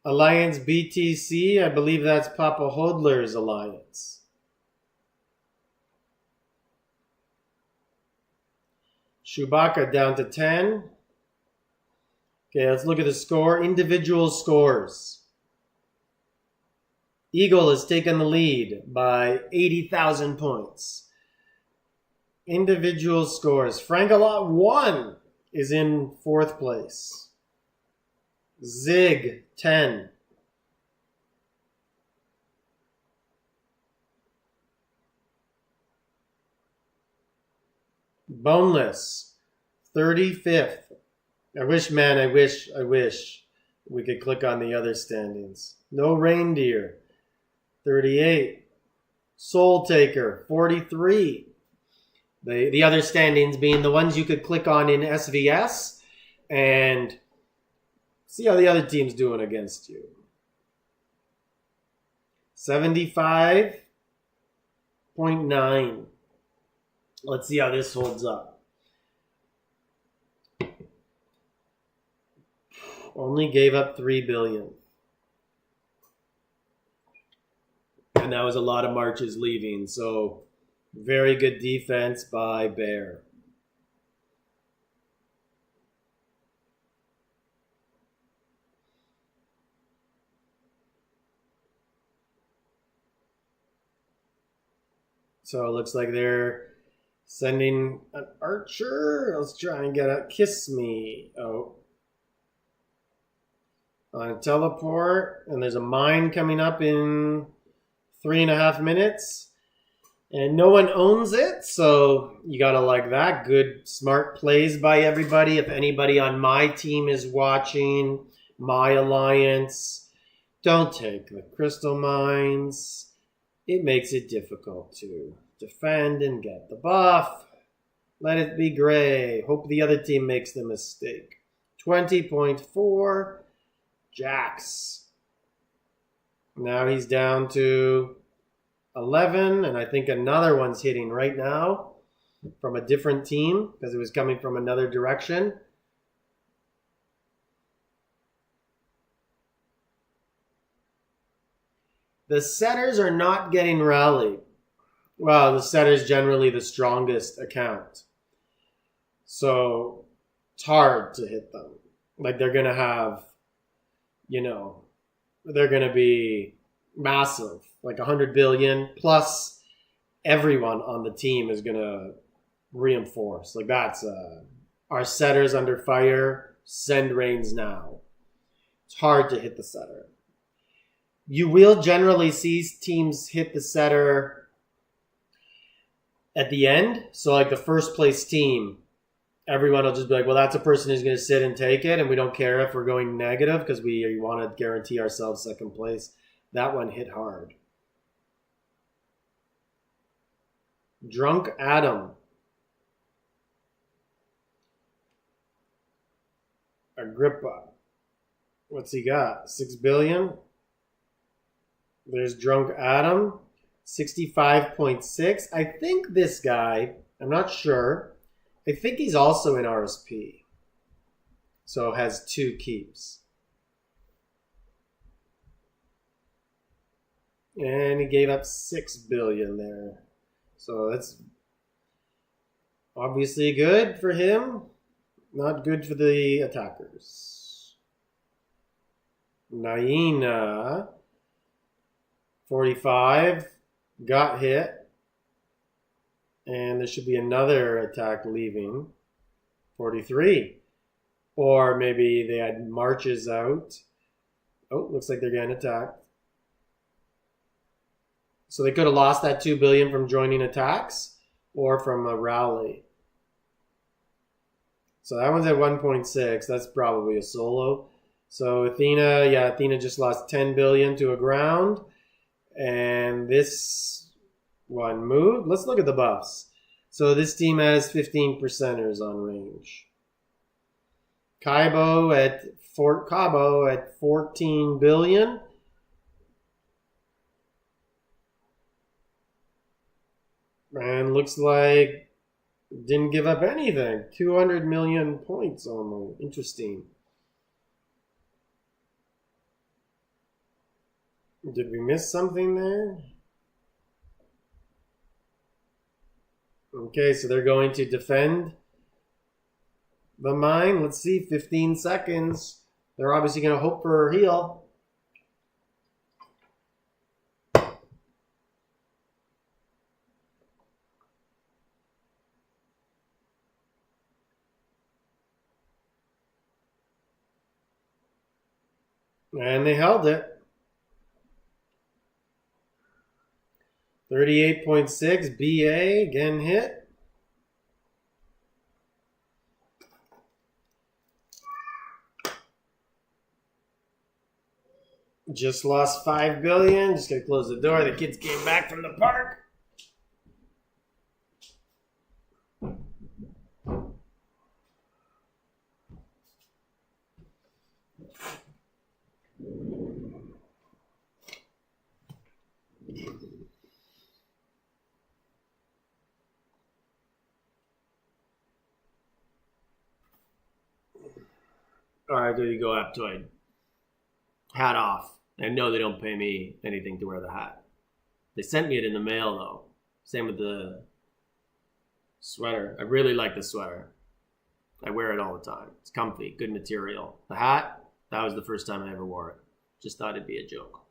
Alliance BTC. I believe that's Papa Hodler's alliance. Chewbacca down to 10. Okay, let's look at the score. Individual scores. Eagle has taken the lead by 80,000 points. Individual scores. Frankalot 1 is in 4th place. Zig, 10. Boneless, 35th. I wish we could click on the other standings. No Reindeer, 38. Soul Taker, 43. The other standings being the ones you could click on in SVS and see how the other team's doing against you. 75.9. Let's see how this holds up. Only gave up 3 billion. And that was a lot of marches leaving. So very good defense by Bear. So it looks like they're sending an archer. Let's try and get a kiss me. Oh. On a teleport. And there's a mine coming up in 3.5 minutes. And no one owns it. So you got to like that. Good, smart plays by everybody. If anybody on my team is watching, my alliance, don't take the crystal mines. It makes it difficult to defend and get the buff. Let it be gray. Hope the other team makes the mistake. 20.4. Jax. Now he's down to 11. And I think another one's hitting right now from a different team because it was coming from another direction. The setters are not getting rallied. Well, the setter's generally the strongest account. So it's hard to hit them. Like they're going to have, they're going to be massive. Like 100 billion plus everyone on the team is going to reinforce. Like that's our setters under fire. Send rains now. It's hard to hit the setter. You will generally see teams hit the setter at the end. So like the first place team everyone will just be like, well, that's a person who's going to sit and take it, and we don't care if we're going negative because we want to guarantee ourselves second place. That one hit hard. Drunk Adam. Agrippa. What's he got? 6 billion. There's Drunk Adam. 65.6. I think this guy, I'm not sure. I think he's also in RSP. So has 2 keeps. And he gave up 6 billion there. So that's obviously good for him. Not good for the attackers. Naina, 45, got hit. And there should be another attack leaving. 43. Or maybe they had marches out. Oh, looks like they're getting attacked. So they could have lost that 2 billion from joining attacks or from a rally. So that one's at 1.6. That's probably a solo. So Athena just lost 10 billion to a ground. And this one moved. Let's look at the buffs. So this team has 15%ers on range. Cabo at 14 billion. And looks like didn't give up anything. 200 million points only. Interesting. Did we miss something there? Okay, so they're going to defend the mine. Let's see, 15 seconds. They're obviously going to hope for a heal. And they held it. 38.6, BA, again hit. Just lost 5 billion. Just gonna close the door. The kids came back from the park. All right, there you go, Aptoide. Hat off. I know they don't pay me anything to wear the hat. They sent me it in the mail, though. Same with the sweater. I really like the sweater. I wear it all the time. It's comfy, good material. The hat, that was the first time I ever wore it. Just thought it'd be a joke.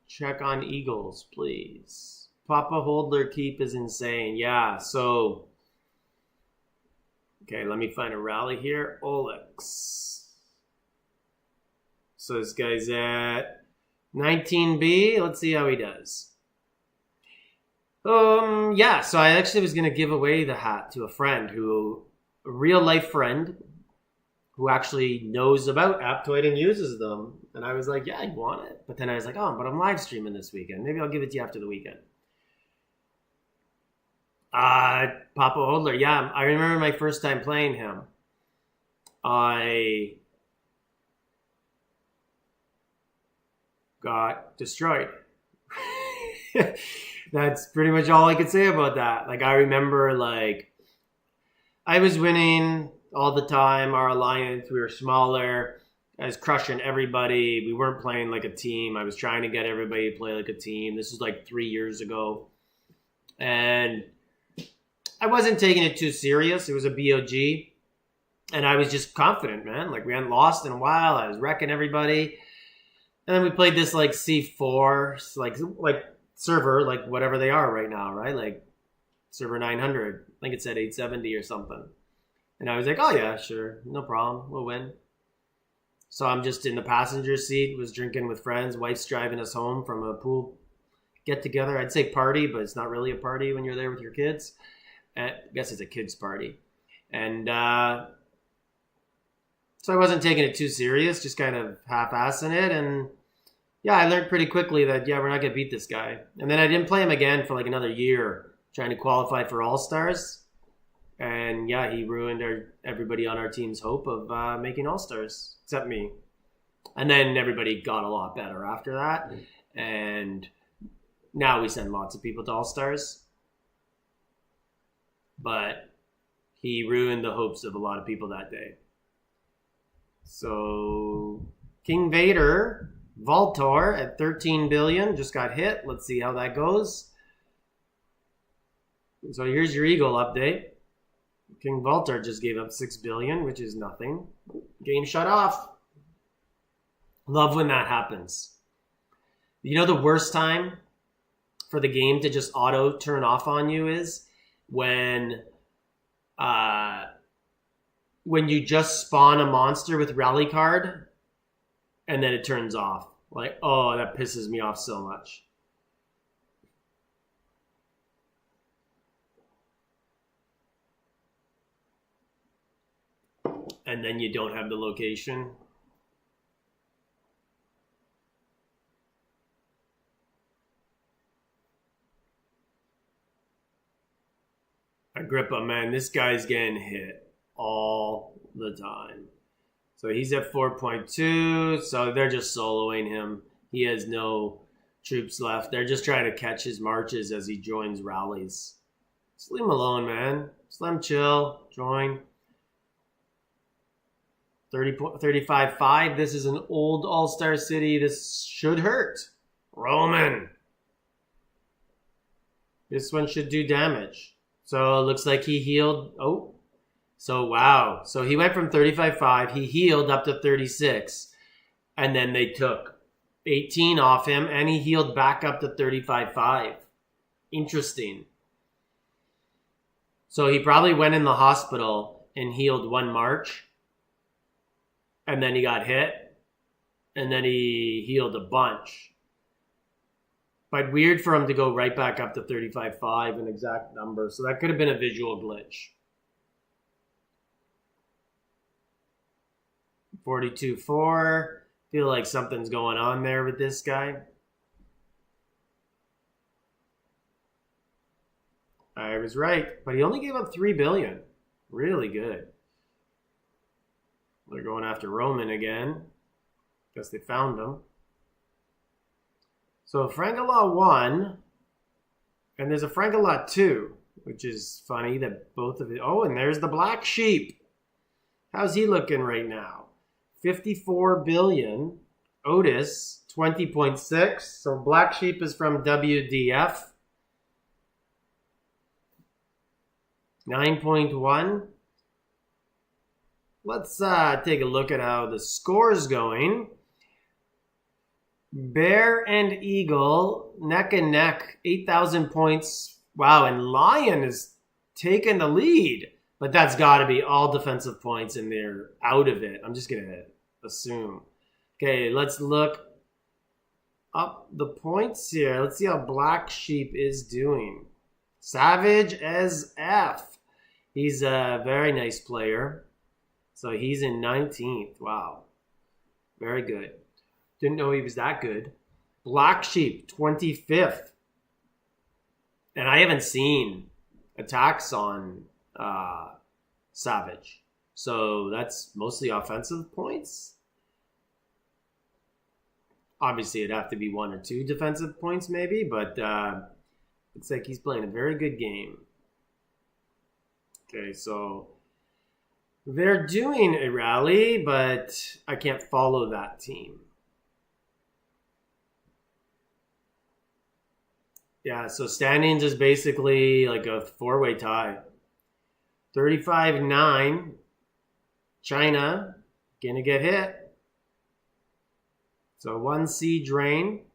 Check on Eagles, please. Papa Holdler keep is insane. Yeah, so... Okay, let me find a rally here. Olex. So this guy's at 19B. Let's see how he does. Yeah, so I actually was going to give away the hat to a friend a real life friend who actually knows about Aptoide and uses them. And I was like, yeah, I want it. But then I was like, oh, but I'm live streaming this weekend. Maybe I'll give it to you after the weekend. Papa Hodler, yeah, I remember my first time playing him. I got destroyed. That's pretty much all I could say about that. Like, I remember, like, I was winning all the time. Our alliance, we were smaller. I was crushing everybody. We weren't playing like a team. I was trying to get everybody to play like a team. This was like 3 years ago. And I wasn't taking it too serious. It was a BOG. And I was just confident, man. Like, we hadn't lost in a while. I was wrecking everybody. And then we played this, like, C4, like server, like, whatever they are right now, right? Like, server 900. I think it said 870 or something. And I was like, oh, yeah, sure. No problem. We'll win. So I'm just in the passenger seat, was drinking with friends. Wife's driving us home from a pool get together. I'd say party, but it's not really a party when you're there with your kids. I guess it's a kids' party. And so I wasn't taking it too serious, just kind of half-assing it. And yeah, I learned pretty quickly that, yeah, we're not going to beat this guy. And then I didn't play him again for like another year, trying to qualify for All-Stars. And yeah, he ruined everybody on our team's hope of making All-Stars, except me. And then everybody got a lot better after that. And now we send lots of people to All-Stars. But he ruined the hopes of a lot of people that day. So King Vader, Voltor at 13 billion, just got hit. Let's see how that goes. So here's your Eagle update. King Voltor just gave up 6 billion, which is nothing. Game shut off. Love when that happens. You know the worst time for the game to just auto turn off on you is when you just spawn a monster with rally card and then it turns off. Like, oh, that pisses me off so much. And then you don't have the location. Agrippa, man, this guy's getting hit all the time. So he's at 4.2, so they're just soloing him. He has no troops left. They're just trying to catch his marches as he joins rallies. Just leave him alone, man. Just let him chill, join. 35.5. This is an old All-Star city. This should hurt. Roman. This one should do damage. So it looks like he healed. Oh, so wow. So he went from 35.5. He healed up to 36. And then they took 18 off him. And he healed back up to 35.5. Interesting. So he probably went in the hospital and healed one march. And then he got hit. And then he healed a bunch. But weird for him to go right back up to 35.5, an exact number. So that could have been a visual glitch. 42.4. Feel like something's going on there with this guy. I was right. But he only gave up 3 billion. Really good. They're going after Roman again. Guess they found him. So Frangala 1, and there's a Frangala 2, which is funny that both of it. Oh, and there's the Black Sheep. How's he looking right now? 54 billion. Otis, 20.6. So Black Sheep is from WDF. 9.1. Let's take a look at how the score's going. Bear and Eagle, neck and neck, 8,000 points. Wow, and Lion is taking the lead. But that's got to be all defensive points, and they're out of it. I'm just going to assume. Okay, let's look up the points here. Let's see how Black Sheep is doing. Savage as F. He's a very nice player. So he's in 19th. Wow. Very good. Didn't know he was that good. Black Sheep, 25th. And I haven't seen attacks on Savage. So that's mostly offensive points. Obviously, it'd have to be 1 or 2 defensive points maybe. But looks like he's playing a very good game. Okay, so they're doing a rally, but I can't follow that team. Yeah, so standings is basically like a 4-way tie. 35-9. China gonna get hit. So 1 C drain.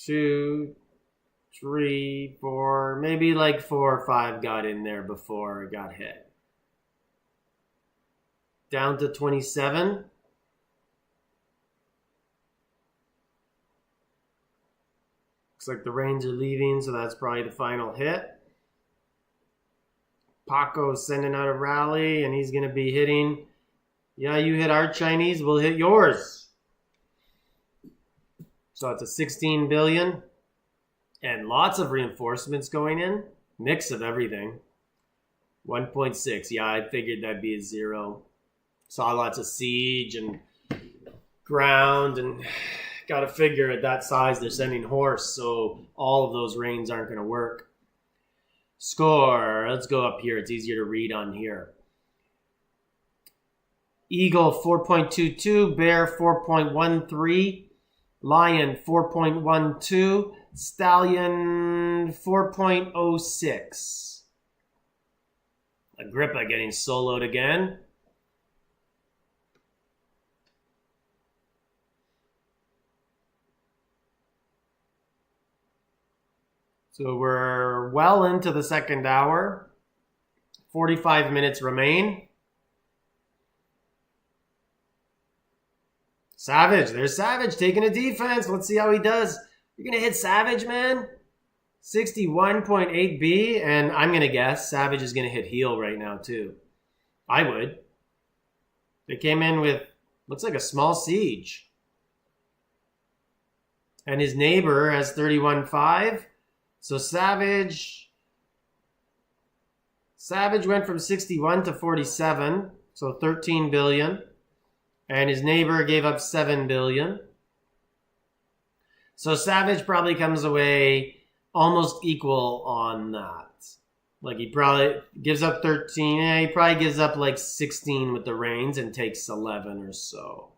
2, 3, 4, maybe like 4 or 5 got in there before it got hit. Down to 27. Looks like the Rains are leaving, so that's probably the final hit. Paco's sending out a rally, and he's going to be hitting. Yeah, you hit our Chinese, we'll hit yours. So it's a 16 billion. And lots of reinforcements going in. Mix of everything. 1.6. Yeah, I figured that'd be a 0. Saw lots of siege and ground, and got to figure at that size they're sending horse, so all of those Rains aren't going to work. Score. Let's go up here. It's easier to read on here. Eagle 4.22, Bear 4.13, Lion 4.12, Stallion 4.06. Agrippa getting soloed again. So we're well into the second hour. 45 minutes remain. Savage. There's Savage taking a defense. Let's see how he does. You're going to hit Savage, man? 61.8 B. And I'm going to guess Savage is going to hit heal right now, too. I would. They came in with, looks like a small siege. And his neighbor has 31.5. So Savage went from 61 to 47, so 13 billion. And his neighbor gave up 7 billion. So Savage probably comes away almost equal on that. Like he probably gives up 13. Yeah, he probably gives up like 16 with the Rains and takes 11 or so.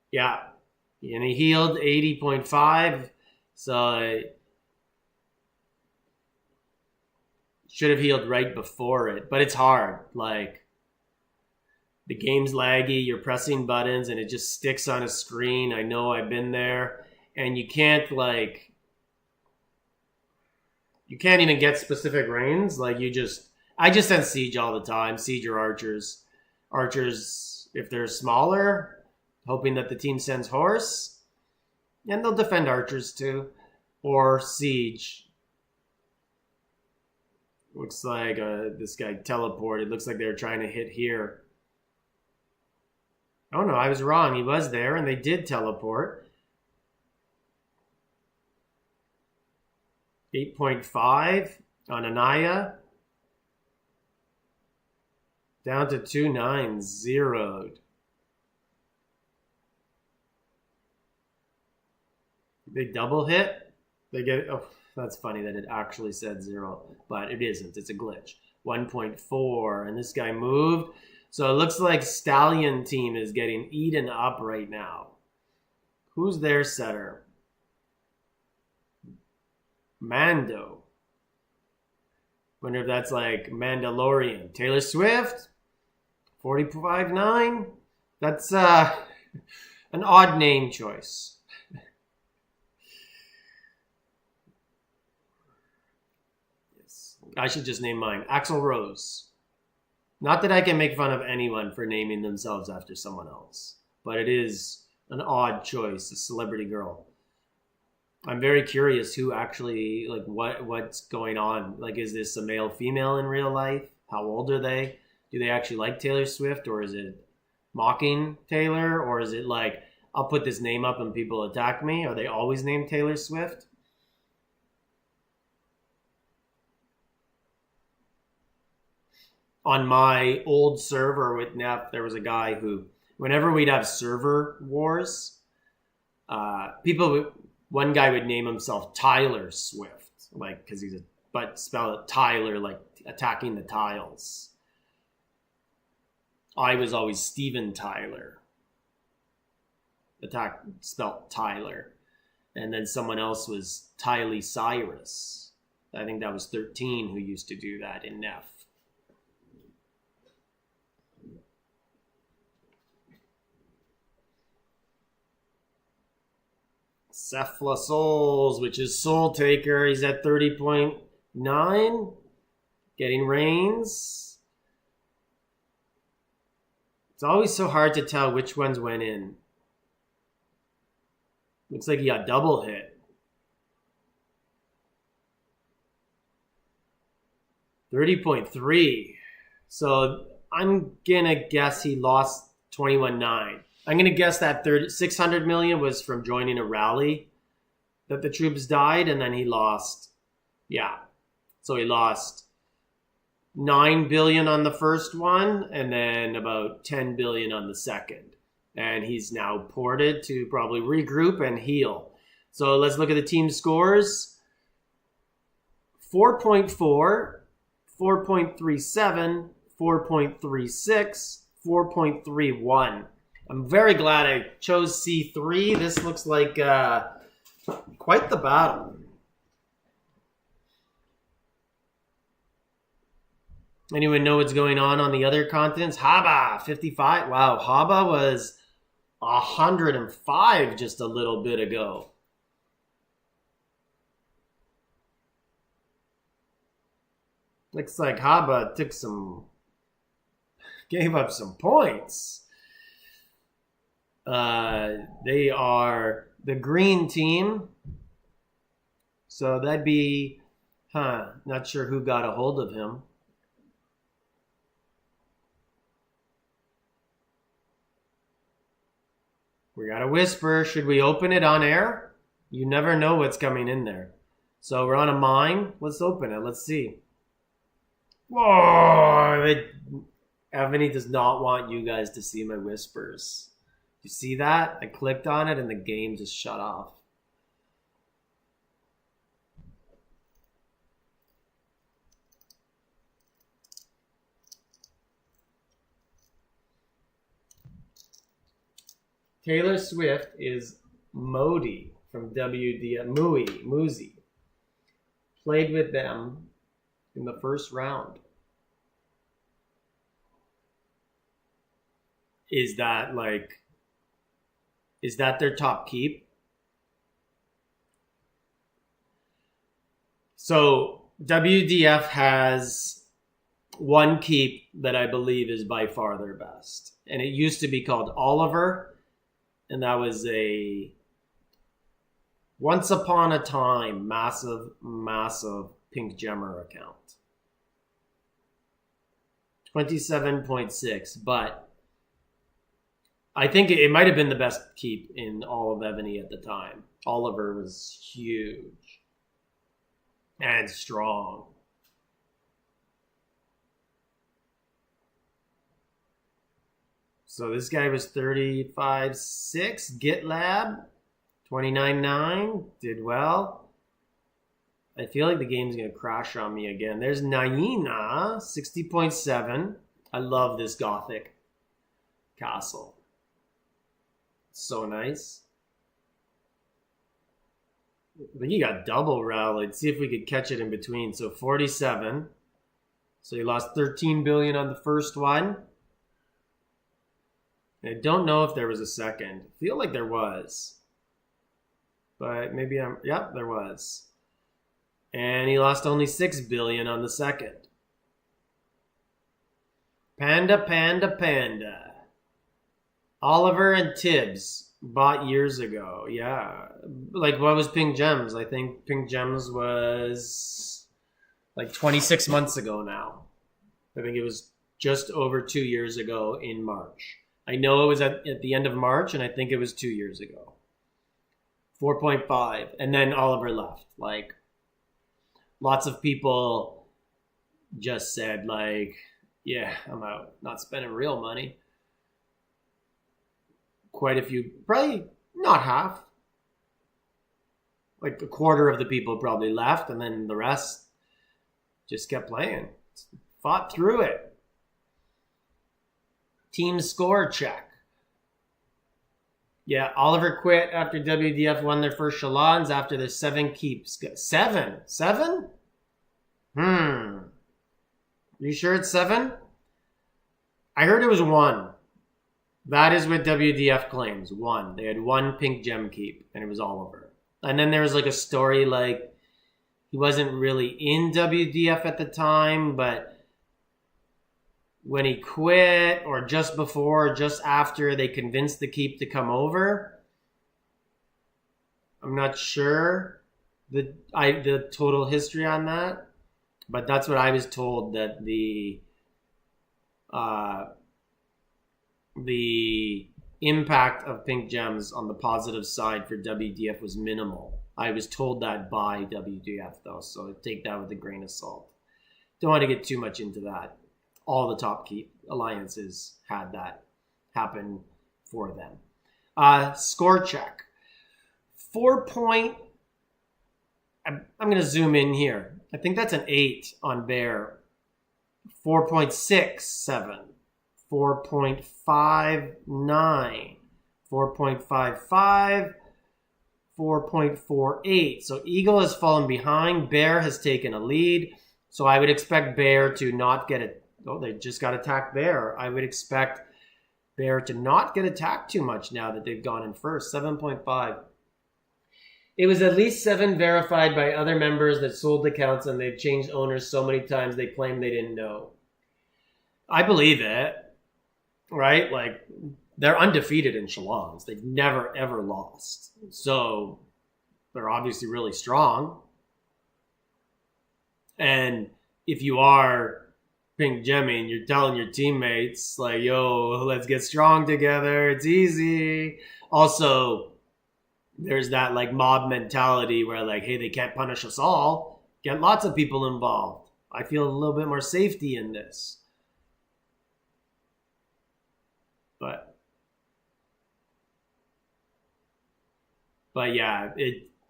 Yeah. And he healed 80.5. So should have healed right before it, but it's hard. Like the game's laggy, you're pressing buttons and it just sticks on a screen. I know, I've been there, and you can't even get specific Rains. Like I just send siege all the time. Siege or archers. Archers, if they're smaller, hoping that the team sends horse. And they'll defend archers too. Or siege. Looks like this guy teleported. Looks like they were trying to hit here. Oh no, I was wrong. He was there and they did teleport. 8.5 on Anaya. Down to 2.9, zeroed. They double hit. They get, oh, that's funny that it actually said 0, but it isn't. It's a glitch. 1.4, and this guy moved. So it looks like Stallion team is getting eaten up right now. Who's their setter? Mando. Wonder if that's like Mandalorian. Taylor Swift. 45.9. That's an odd name choice. I should just name mine. Axl Rose. Not that I can make fun of anyone for naming themselves after someone else, but it is an odd choice, a celebrity girl. I'm very curious who actually, like, what's going on. Like, is this a male, female in real life? How old are they? Do they actually like Taylor Swift, or is it mocking Taylor, or is it like, I'll put this name up and people attack me? Are they always named Taylor Swift? On my old server with Neff, there was a guy who, whenever we'd have server wars, one guy would name himself Tyler Swift, like, because but spell it Tyler, like attacking the tiles. I was always Steven Tyler, spelled Tyler. And then someone else was Tylee Cyrus. I think that was 13 who used to do that in Neff. Cephla Souls, which is Soul Taker. He's at 30.9. Getting Rains. It's always so hard to tell which ones went in. Looks like he got double hit. 30.3. So I'm going to guess he lost 21.9. I'm going to guess that 600 million was from joining a rally that the troops died, and then he lost. Yeah. So he lost 9 billion on the first one and then about 10 billion on the second. And he's now ported to probably regroup and heal. So let's look at the team scores. 4.4, 4.37, 4.36, 4.31. I'm very glad I chose C3. This looks like quite the battle. Anyone know what's going on the other continents? Haba, 55. Wow, Haba was 105 just a little bit ago. Looks like Haba gave up some points. They are the green team. So that'd be, not sure who got a hold of him. We got a whisper. Should we open it on air? You never know what's coming in there. So we're on a mine. Let's open it. Let's see. Whoa! EVONY does not want you guys to see my whispers. You see that? I clicked on it and the game just shut off. Taylor Swift is Modi from WDF. Muzi. Played with them in the first round. Is that their top keep? So WDF has one keep that I believe is by far their best. And it used to be called Oliver. And that was a once upon a time massive pink gemmer account. 27.6, but I think it might have been the best keep in all of EVONY at the time. Oliver was huge and strong. So this guy was 35.6. GitLab, 29.9. Did well. I feel like the game's going to crash on me again. There's Naina, 60.7. I love this Gothic castle. So nice. I think he got double rallied. See if we could catch it in between. So 47. So he lost 13 billion on the first one. I don't know if there was a second. I feel like there was. But maybe yep, there was. And he lost only 6 billion on the second. Panda. Oliver and Tibbs bought years ago. Yeah. Like, what was Pink Gems? I think Pink Gems was like 26 months ago now. I think it was just over 2 years ago in March. I know it was at the end of March, and I think it was 2 years ago. 4.5. And then Oliver left. Like, lots of people just said, like, yeah, I'm out. Not spending real money. Quite a few, probably not half. Like a quarter of the people probably left, and then the rest just kept playing. Fought through it. Team score check. Yeah, Oliver quit after WDF won their first Shalons after their 7 keeps. 7? 7? You sure it's 7? I heard it was 1. That is what WDF claims. 1. They had 1 pink gem keep, and it was Oliver. And then there was like a story like he wasn't really in WDF at the time, but when he quit, or just before, or just after, they convinced the keep to come over. I'm not sure the total history on that, but that's what I was told, that the impact of pink gems on the positive side for WDF was minimal. I was told that by WDF though, so take that with a grain of salt. Don't want to get too much into that. All the top key alliances had that happen for them. Score check. 4 point. I'm going to zoom in here. I think that's an 8 on Bear. 4.67. 4.59. 4.55. 4.48. So Eagle has fallen behind. Bear has taken a lead. So I would expect Bear to not get it. Oh, they just got attacked Bear. I would expect Bear to not get attacked too much now that they've gone in first. 7.5. It was at least 7 verified by other members that sold accounts, and they've changed owners so many times they claim they didn't know. I believe it, right? Like, they're undefeated in Shalons. They've never, ever lost. So they're obviously really strong. And if you are pink gemming, you're telling your teammates, like, yo, let's get strong together. It's easy. Also, there's that like mob mentality where like, hey, they can't punish us all. Get lots of people involved. I feel a little bit more safety in this. But yeah,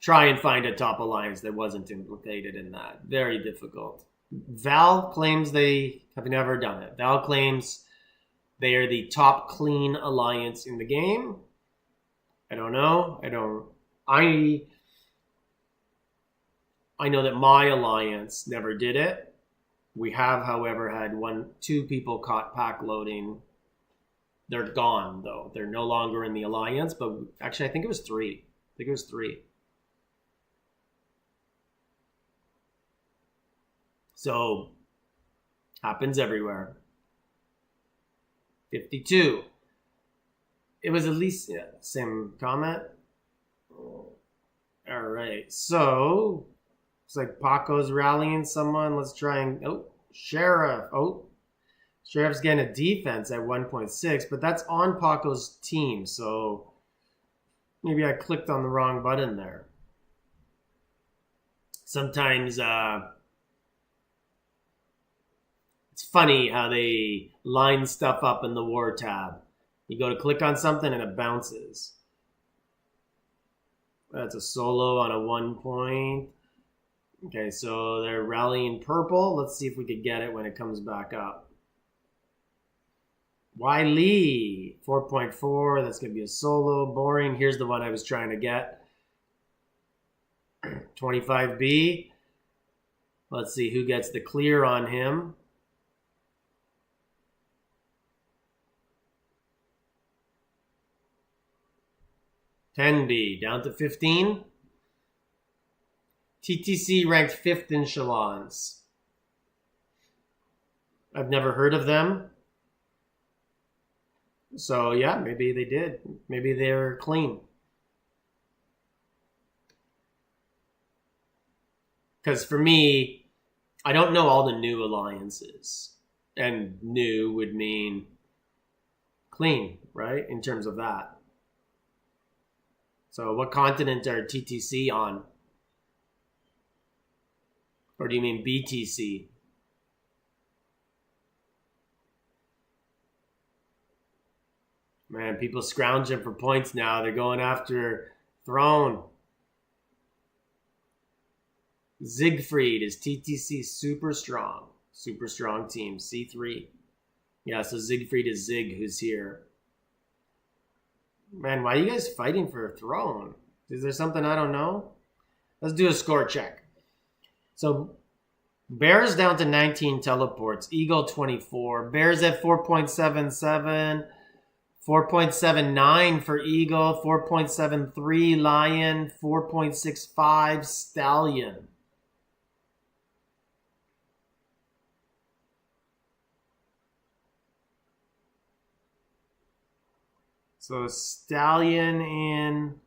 try and find a top alliance that wasn't implicated in that. Very difficult. Val claims they have never done it. Val claims they are the top clean alliance in the game. I don't know. I know that my alliance never did it. We have, however, had 2 people caught pack loading. They're gone, though. They're no longer in the alliance, but actually, I think it was 3. So, happens everywhere. 52. It was at least, yeah, same comment. All right, so looks like Paco's rallying someone. Let's try and Sheriff. Sheriff's getting a defense at 1.6, but that's on Paco's team. So maybe I clicked on the wrong button there. Sometimes it's funny how they line stuff up in the war tab. You go to click on something and it bounces. That's a solo on a 1 point. Okay, so they're rallying purple. Let's see if we could get it when it comes back up. Wiley, 4.4. That's going to be a solo. Boring. Here's the one I was trying to get. 25B. Let's see who gets the clear on him. $10B, down to 15. TTC ranked 5th in Shalons. I've never heard of them. So, yeah, maybe they did. Maybe they're clean. Because for me, I don't know all the new alliances. And new would mean clean, right? In terms of that. So what continent are TTC on? Or do you mean BTC? Man, people scrounging for points now. They're going after Throne. Siegfried is TTC super strong. Super strong team. C3. Yeah, so Siegfried is Zig who's here. Man, why are you guys fighting for a throne? Is there something I don't know? Let's do a score check. So, Bears down to 19 teleports. Eagle 24. Bears at 4.77. 4.79 for Eagle. 4.73 Lion. 4.65 Stallion. So Stallion in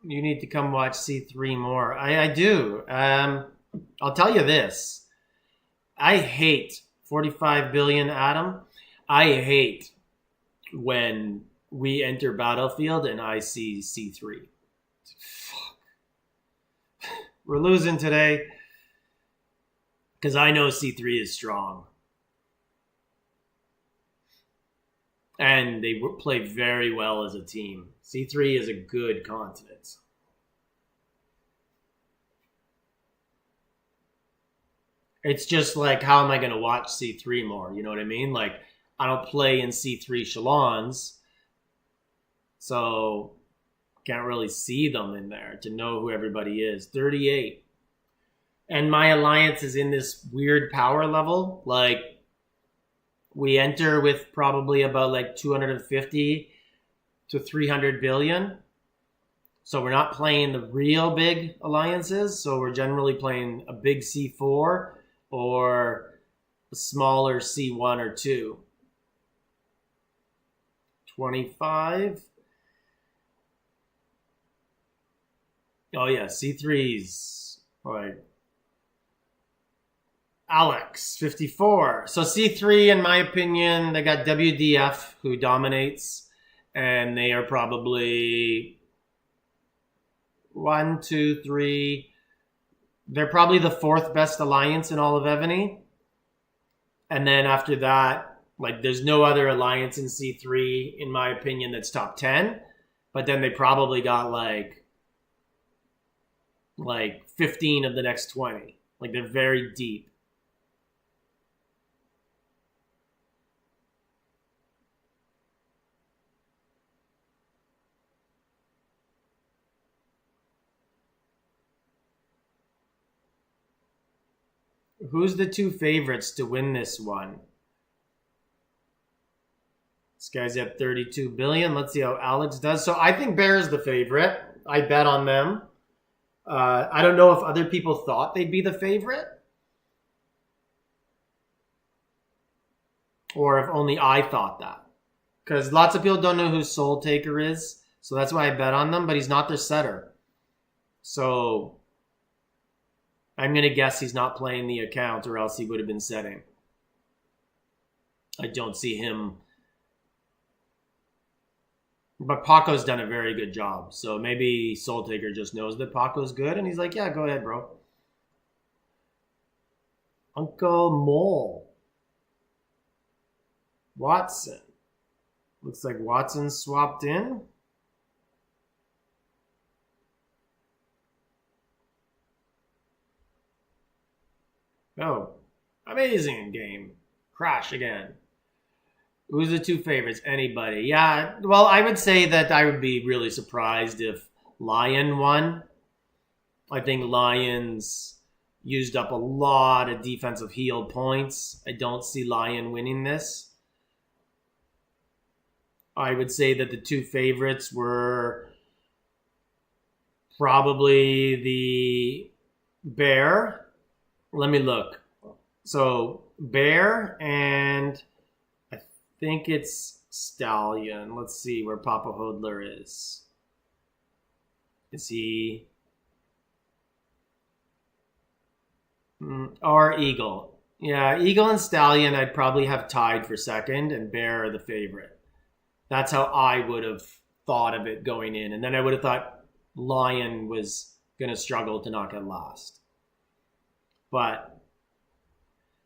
You need to come watch C3 more. I do. I'll tell you this. I hate 45 billion, Adam. I hate when we enter Battlefield and I see C3. Fuck. We're losing today because I know C3 is strong. And they play very well as a team. C3 is a good continent. It's just like, how am I going to watch C3 more? You know what I mean? Like, I don't play in C3 echelons, so can't really see them in there to know who everybody is. 38. And my alliance is in this weird power level. Like, we enter with probably about like 250 to 300 billion. So we're not playing the real big alliances. So we're generally playing a big C4 or a smaller C1 or 2. 25. Oh yeah, C3's like Alex, 54. So C3, in my opinion, they got WDF, who dominates, and they are probably 1, 2, 3. They're probably the 4th best alliance in all of EVONY. And then after that, like, there's no other alliance in C3, in my opinion, that's top 10. But then they probably got like 15 of the next 20. Like, they're very deep. Who's the 2 favorites to win this one? This guy's at 32 billion. Let's see how Alex does. So I think Bear's the favorite. I bet on them. I don't know if other people thought they'd be the favorite, or if only I thought that. Because lots of people don't know who Soul Taker is. So that's why I bet on them. But he's not their setter. So I'm going to guess he's not playing the account, or else he would have been setting. I don't see him. But Paco's done a very good job. So maybe Soul Taker just knows that Paco's good, and he's like, yeah, go ahead, bro. Uncle Mole. Watson. Looks like Watson swapped in. Oh, amazing game. Crash again. Who's the 2 favorites? Anybody? Yeah, well, I would say that I would be really surprised if Lion won. I think Lions used up a lot of defensive heal points. I don't see Lion winning this. I would say that the 2 favorites were probably the Bear. Let me look. So Bear, and I think it's Stallion. Let's see where Papa Hodler is. Is he? Or Eagle. Yeah, Eagle and Stallion I'd probably have tied for second, and Bear are the favorite. That's how I would have thought of it going in. And then I would have thought Lion was going to struggle to not get last. But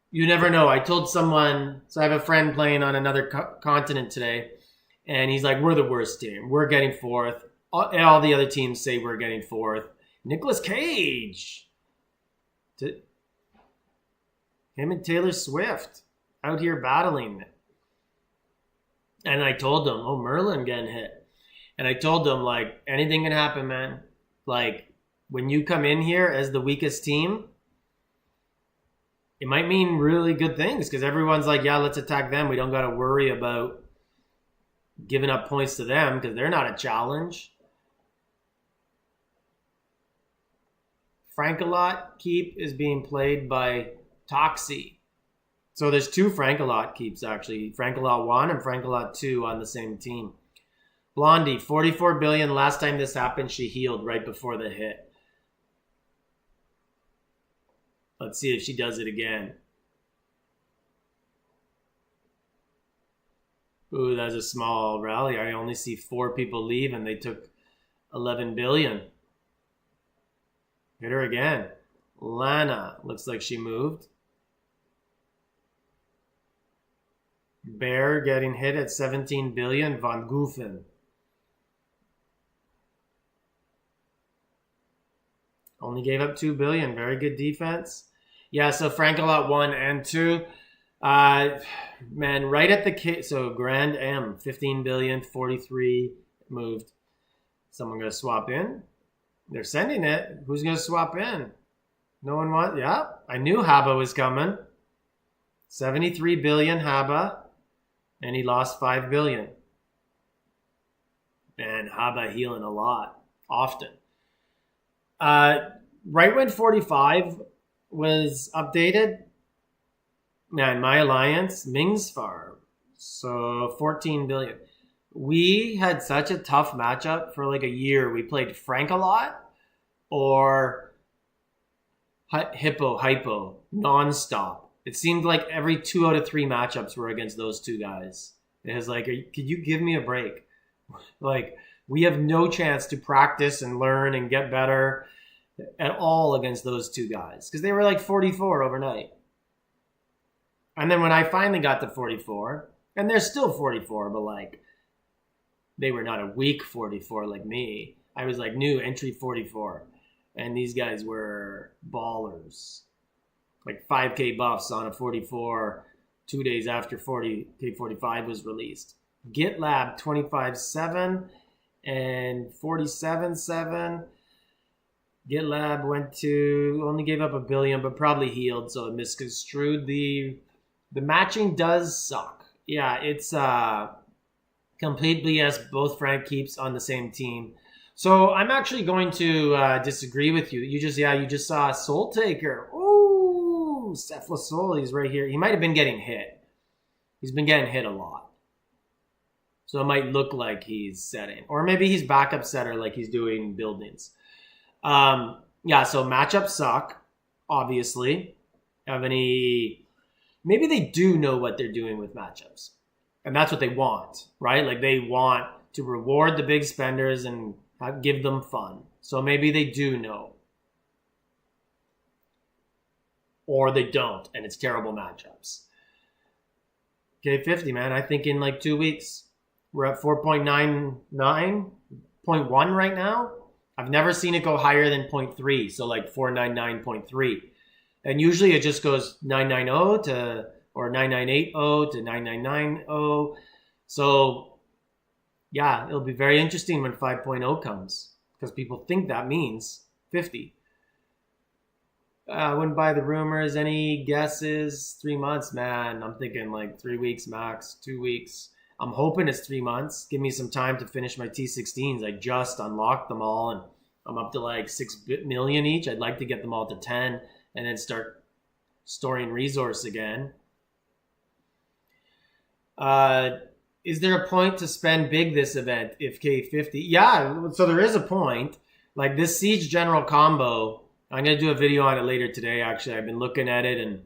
you never know. I told someone, so I have a friend playing on another continent today, and he's like, we're the worst team. We're getting 4th. All the other teams say we're getting 4th. Nicolas Cage. Him and Taylor Swift out here battling. And I told them, oh, Merlin getting hit. And I told them, like, anything can happen, man. Like, when you come in here as the weakest team, it might mean really good things, because everyone's like, yeah, let's attack them. We don't got to worry about giving up points to them because they're not a challenge. Frankalot keep is being played by Toxie. So there's 2 Frankalot keeps, actually. Frankalot 1 and Frankalot 2 on the same team. Blondie, 44 billion. Last time this happened, she healed right before the hit. Let's see if she does it again. Ooh, that's a small rally. I only see 4 people leave and they took 11 billion. Hit her again. Lana, looks like she moved. Bear getting hit at 17 billion. Van Goofen. Only gave up 2 billion. Very good defense. Yeah, so Frank-A-Lot 1 and 2. Man, right at the so Grand M, 15 billion, 43 moved. Someone going to swap in? They're sending it. Who's going to swap in? No one wants? Yeah, I knew Haba was coming. 73 billion Haba, and he lost 5 billion. And Haba healing a lot, often. Right when 45 was updated, man, my alliance, Ming's Farm, so 14 billion. We had such a tough matchup for like a year. We played Frank-A-Lot or Hypo, nonstop. It seemed like every 2 out of 3 matchups were against those 2 guys. It was like, could you give me a break? Like, we have no chance to practice and learn and get better at all against those 2 guys because they were like 44 overnight. And then when I finally got to 44, and they're still 44, but like they were not a weak 44 like me. I was like new entry 44, and these guys were ballers. Like 5K buffs on a 44 2 days after 40K 45 was released. GitLab 25.7 and 47.7. GitLab went to, only gave up 1 billion, but probably healed, so it misconstrued. The matching does suck. Yeah, it's complete BS. Both Frank keeps on the same team. So I'm actually going to disagree with you. You just saw Soul Taker. Ooh, Cephalus Soul, he's right here. He might have been getting hit. He's been getting hit a lot. So it might look like he's setting. Or maybe he's backup setter like he's doing buildings. Yeah, so matchups suck, obviously. Maybe they do know what they're doing with matchups. And that's what they want, right? Like they want to reward the big spenders and give them fun. So maybe they do know. Or they don't, and it's terrible matchups. Okay, 50, man. I think in like 2 weeks, we're at 4.99.1 right now. I've never seen it go higher than 0.3, so like 499.3. And usually it just goes 990 to, or 9980 to 9990. So yeah, it'll be very interesting when 5.0 comes because people think that means 50. I wouldn't buy the rumors. Any guesses? 3 months, man. I'm thinking like 3 weeks max, 2 weeks. I'm hoping it's 3 months. Give me some time to finish my T16s. I just unlocked them all and I'm up to like 6 million each. I'd like to get them all to 10 and then start storing resource again. Is there a point to spend big this event if K50? Yeah, so there is a point. Like this Siege General combo, I'm going to do a video on it later today, actually. I've been looking at it and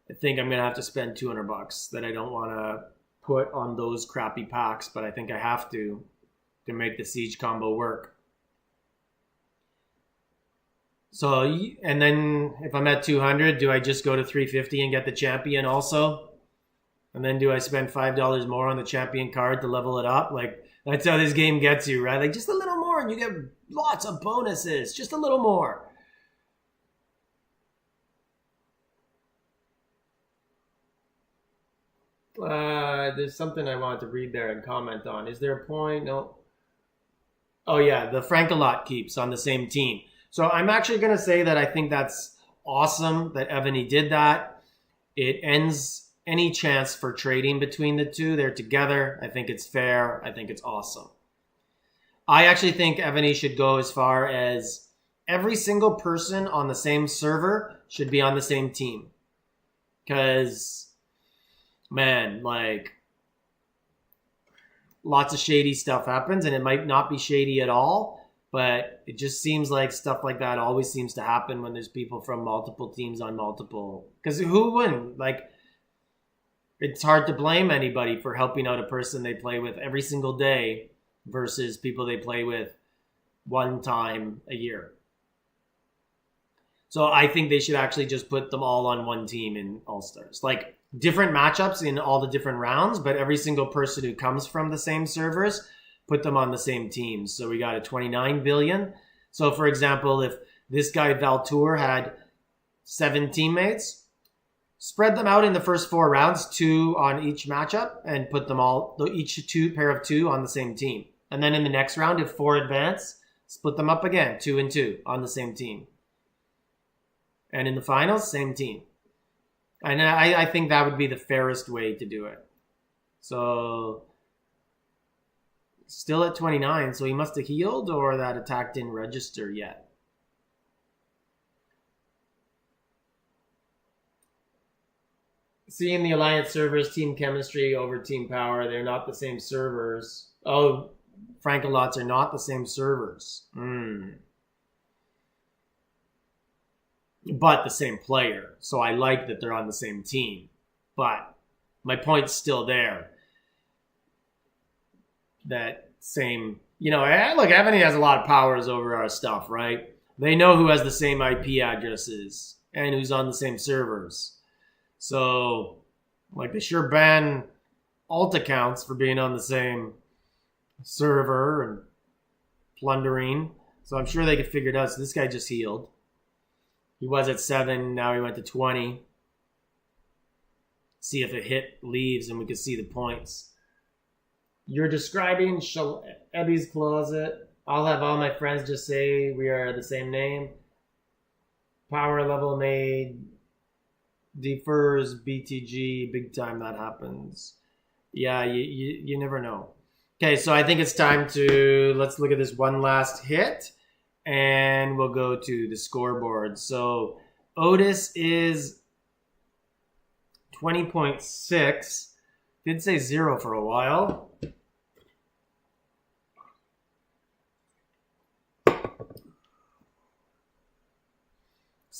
I think I'm going to have to spend $200 that I don't want to put on those crappy packs, but I think I have to make the Siege combo work. So, and then if I'm at 200, do I just go to 350 and get the champion also? And then do I spend $5 more on the champion card to level it up? Like, that's how this game gets you, right? Like, just a little more and you get lots of bonuses. Just a little more. There's something I wanted to read there and comment on. Is there a point? No. Oh, yeah, the Frank-A-Lot keeps on the same team. So I'm actually going to say that I think that's awesome that EVONY did that. It ends any chance for trading between the two. They're together. I think it's fair. I think it's awesome. I actually think EVONY should go as far as every single person on the same server should be on the same team. Because, man, like lots of shady stuff happens, and it might not be shady at all, but it just seems like stuff like that always seems to happen when there's people from multiple teams on multiple. Because who wouldn't? Like, it's hard to blame anybody for helping out a person they play with every single day versus people they play with one time a year. So I think they should actually just put them all on one team in All-Stars. Like, different matchups in all the different rounds, but every single person who comes from the same servers, put them on the same teams. So we got a 29 billion. So for example, if this guy Valtour had 7 teammates, spread them out in the first 4 rounds, 2 on each matchup, and put them all, each pair of 2 on the same team. And then in the next round, if 4 advance, split them up again, 2 and 2 on the same team. And in the finals, same team. And I think that would be the fairest way to do it. So, still at 29, so he must have healed, or that attack didn't register yet. Seeing the Alliance servers, team chemistry over team power, they're not the same servers. Oh, Frank-a-lots are not the same servers. But the same player. So I like that they're on the same team. But my point's still there. That same, look, EVONY has a lot of powers over our stuff, right? They know who has the same IP addresses and who's on the same servers. So, like, they sure ban alt accounts for being on the same server and plundering. So I'm sure they could figure it out. So this guy just healed. He was at 7, now he went to 20. See if a hit leaves and we can see the points. You're describing Ebby's Closet. I'll have all my friends just say we are the same name. Power level made defers BTG. Big time that happens. Yeah, you never know. Okay, so I think it's time to, let's look at this one last hit. And we'll go to the scoreboard. So Otis is 20.6. Did say 0 for a while. Looks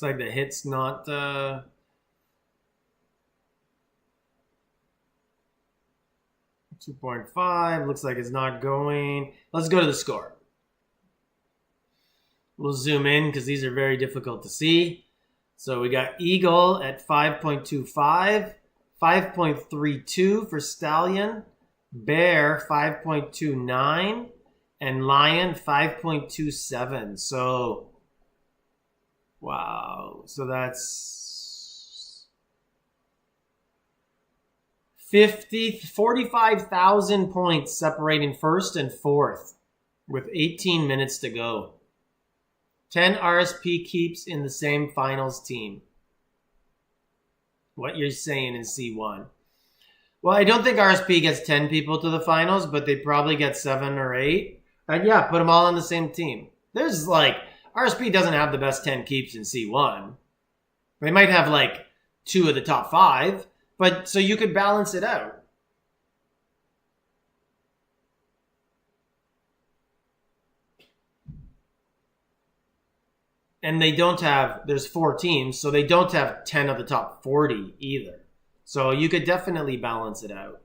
like the hit's not... 2.5. Looks like it's not going. Let's go to the score. We'll zoom in because these are very difficult to see. So we got Eagle at 5.25, 5.32 for Stallion, Bear 5.29, and Lion 5.27. So, wow. So that's 45,000 points separating first and fourth with 18 minutes to go. 10 RSP keeps in the same finals team. What you're saying in C1. Well, I don't think RSP gets 10 people to the finals, but they probably get 7 or 8. And yeah, put them all on the same team. There's RSP doesn't have the best 10 keeps in C1. They might have 2 of the top 5, but so you could balance it out. And they don't have, there's 4 teams, so they don't have 10 of the top 40 either. So you could definitely balance it out.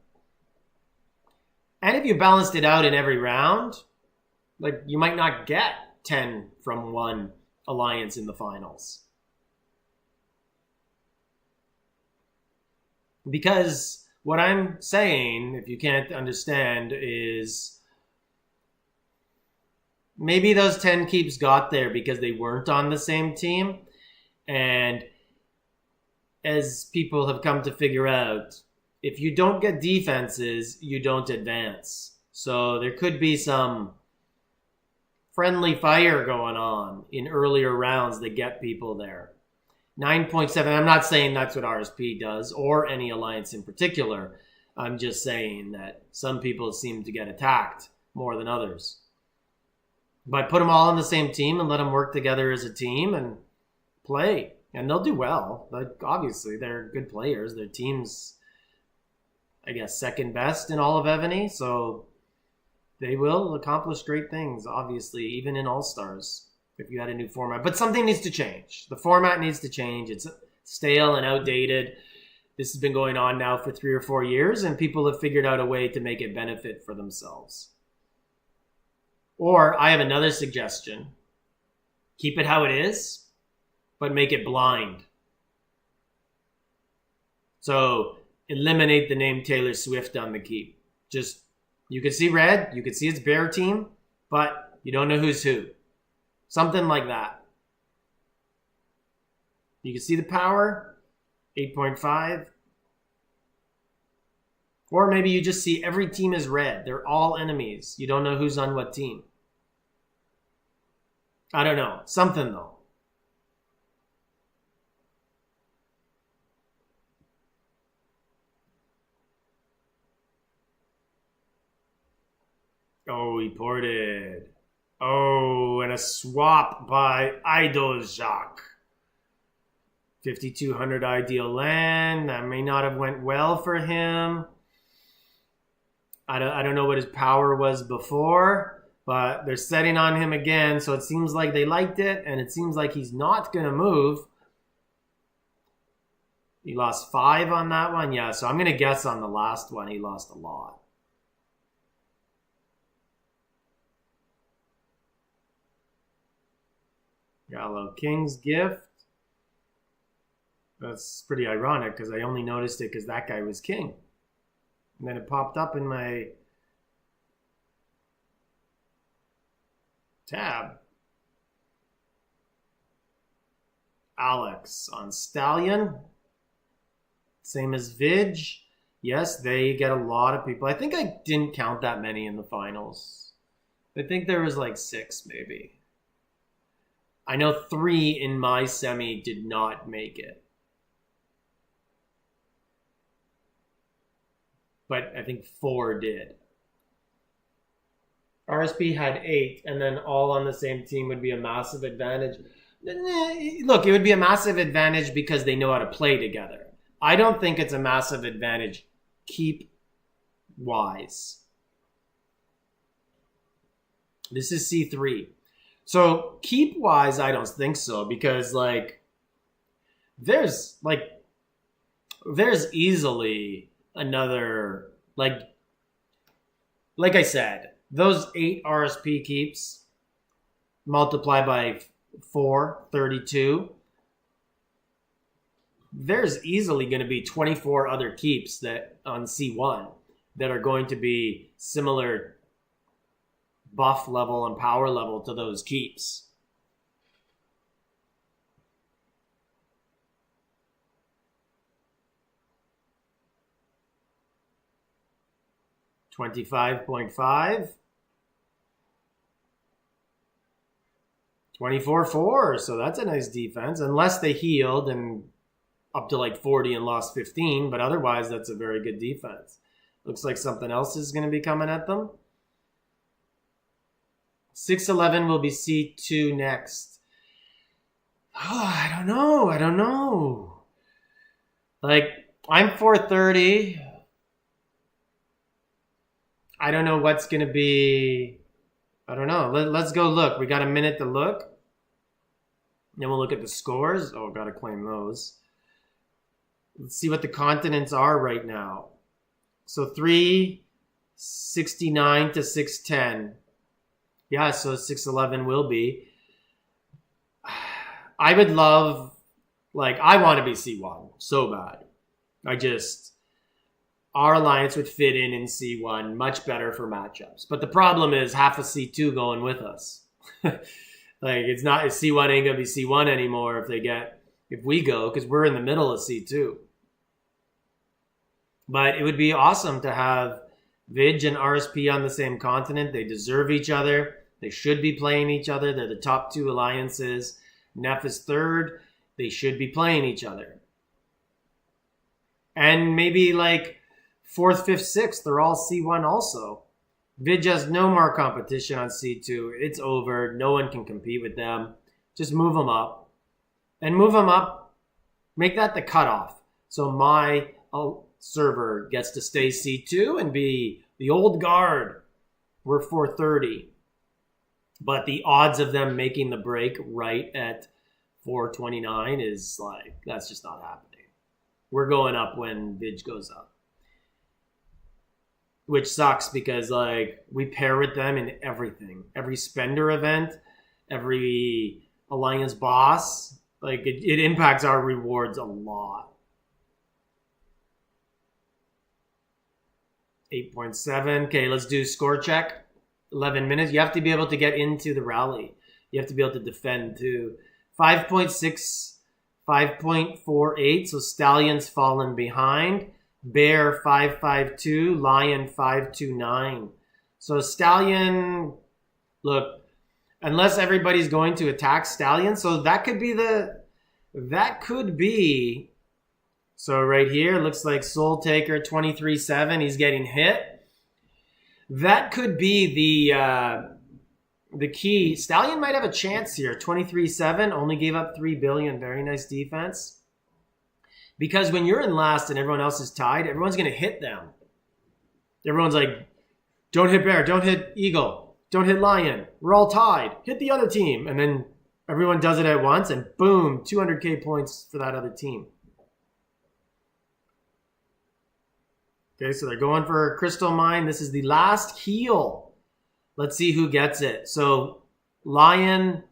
And if you balanced it out in every round, you might not get 10 from one alliance in the finals. Because what I'm saying, if you can't understand, is maybe those 10 keeps got there because they weren't on the same team. And as people have come to figure out, if you don't get defenses, you don't advance. So there could be some friendly fire going on in earlier rounds that get people there. 9.7, I'm not saying that's what RSP does or any alliance in particular. I'm just saying that some people seem to get attacked more than others. But put them all on the same team and let them work together as a team and play. And they'll do well. Obviously, they're good players. Their team's, I guess, second best in all of EVONY. So They will accomplish great things, obviously, even in All-Stars, if you had a new format. But something needs to change. The format needs to change. It's stale and outdated. This has been going on now for 3 or 4 years, and people have figured out a way to make it benefit for themselves. Or I have another suggestion. Keep it how it is, but make it blind. So eliminate the name Taylor Swift on the keep. Just, you can see red, you can see it's Bear team, but you don't know who's who. Something like that. You can see the power, 8.5. Or maybe you just see every team is red. They're all enemies. You don't know who's on what team. I don't know. Something though. Oh, he ported. Oh, and a swap by Idojak. 5,200 ideal land. That may not have went well for him. I don't know what his power was before, but they're setting on him again, so it seems like they liked it, and it seems like he's not going to move. He lost 5 on that one. Yeah, so I'm going to guess on the last one he lost a lot. Gallo King's gift. That's pretty ironic because I only noticed it because that guy was king. And then it popped up in my tab. Alex on Stallion. Same as Vidge. Yes, they get a lot of people. I think I didn't count that many in the finals. I think there was like 6 maybe. I know 3 in my semi did not make it. But I think 4 did. RSP had 8, and then all on the same team would be a massive advantage. Look, it would be a massive advantage because they know how to play together. I don't think it's a massive advantage keep-wise. This is C3. So keep-wise, I don't think so because, there's easily another, like I said, those 8 RSP keeps multiplied by 4, 32. There's easily going to be 24 other keeps that on C1 that are going to be similar buff level and power level to those keeps. $25.5. 24-4, so that's a nice defense. Unless they healed and up to 40 and lost 15, but otherwise that's a very good defense. Looks like something else is going to be coming at them. 611 will be C2 next. Oh, I don't know. I'm 430. I don't know what's going to be. I don't know. Let's go look. We got a minute to look. Then we'll look at the scores. Oh, got to claim those. Let's see what the continents are right now. So 369 to 610. Yeah, so 611 will be. I would love, I want to be C1 so bad. Our alliance would fit in C1 much better for matchups. But the problem is half of C2 going with us. C1 ain't going to be C1 anymore if we go, because we're in the middle of C2. But it would be awesome to have Vidge and RSP on the same continent. They deserve each other. They should be playing each other. They're the top 2 alliances. Neff is 3rd. They should be playing each other. And maybe 4th, 5th, 6th, they're all C1 also. Vidge has no more competition on C2. It's over. No one can compete with them. Just move them up. And move them up. Make that the cutoff. So my server gets to stay C2 and be the old guard. We're 430. But the odds of them making the break right at 429 is like, that's just not happening. We're going up when VIG goes up. Which sucks because like we pair with them in everything. Every spender event, every alliance boss, like it impacts our rewards a lot. 8.7. Okay, let's do score check. 11 minutes. You have to be able to get into the rally. You have to be able to defend too. 5.6, 5.48. So Stallion's fallen behind. Bear 5.52. Lion 5.29. So Stallion, look, unless everybody's going to attack Stallion, so that could be. So right here, looks like Soul Taker 23.7. He's getting hit. That could be the key. Stallion might have a chance here. 23.7, only gave up 3 billion. Very nice defense. Because when you're in last and everyone else is tied, everyone's going to hit them. Everyone's like, don't hit Bear, don't hit Eagle, don't hit Lion. We're all tied. Hit the other team. And then everyone does it at once and boom, 200K points for that other team. Okay, so they're going for Crystal Mine. This is the last heal. Let's see who gets it. So, Lion,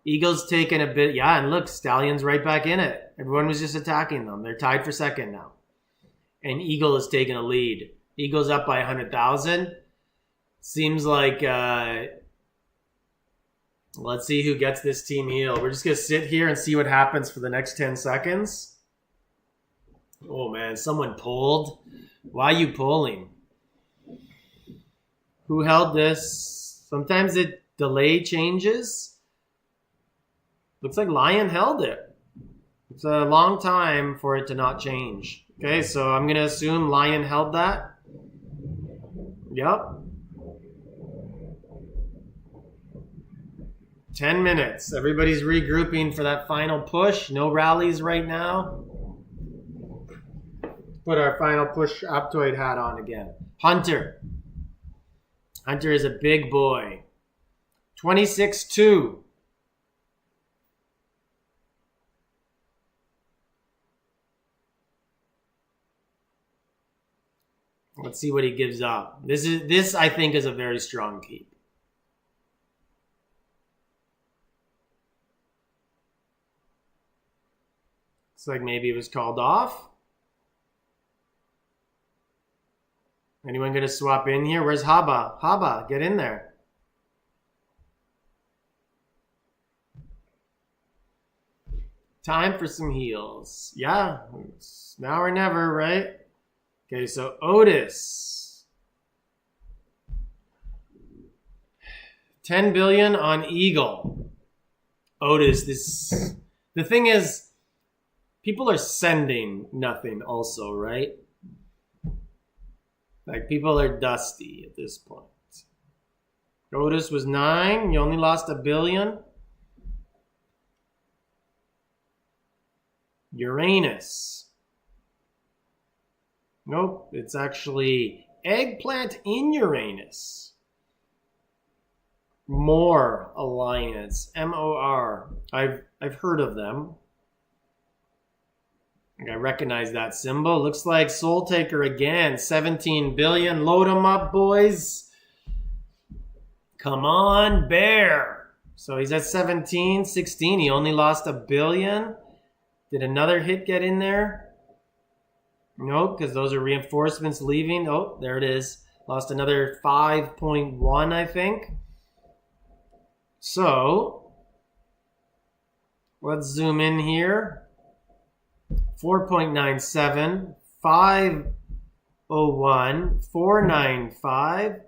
Eagle's taking a bit. Yeah, and look, Stallion's right back in it. Everyone was just attacking them. They're tied for second now. And Eagle is taking a lead. Eagle's up by 100,000. Seems like, let's see who gets this team heal. We're just going to sit here and see what happens for the next 10 seconds. Oh, man, someone pulled. Why are you pulling? Who held this? Sometimes it delay changes. Looks like Lion held it. It's a long time for it to not change. Okay, so I'm going to assume Lion held that. Yep. 10 minutes. Everybody's regrouping for that final push. No rallies right now. Put our final push Aptoide hat on again. Hunter. Hunter is a big boy. 26-2. Let's see what he gives up. This I think is a very strong keep. Looks like maybe it was called off. Anyone going to swap in here? Where's Haba? Haba, get in there. Time for some heals. Yeah, it's now or never, right? Okay, so Otis. 10 billion on Eagle. Otis, the thing is, people are sending nothing also, right? Like, people are dusty at this point. Otis was 9. You only lost 1 billion. Uranus. Nope, it's actually Eggplant in Uranus. More Alliance. MOR. I've heard of them. I recognize that symbol. Looks like Soul Taker again. 17 billion. Load them up, boys. Come on, Bear. So he's at 17, 16. He only lost 1 billion. Did another hit get in there? Nope, because those are reinforcements leaving. Oh, there it is. Lost another 5.1, I think. So, let's zoom in here. 4.97, 501, 495.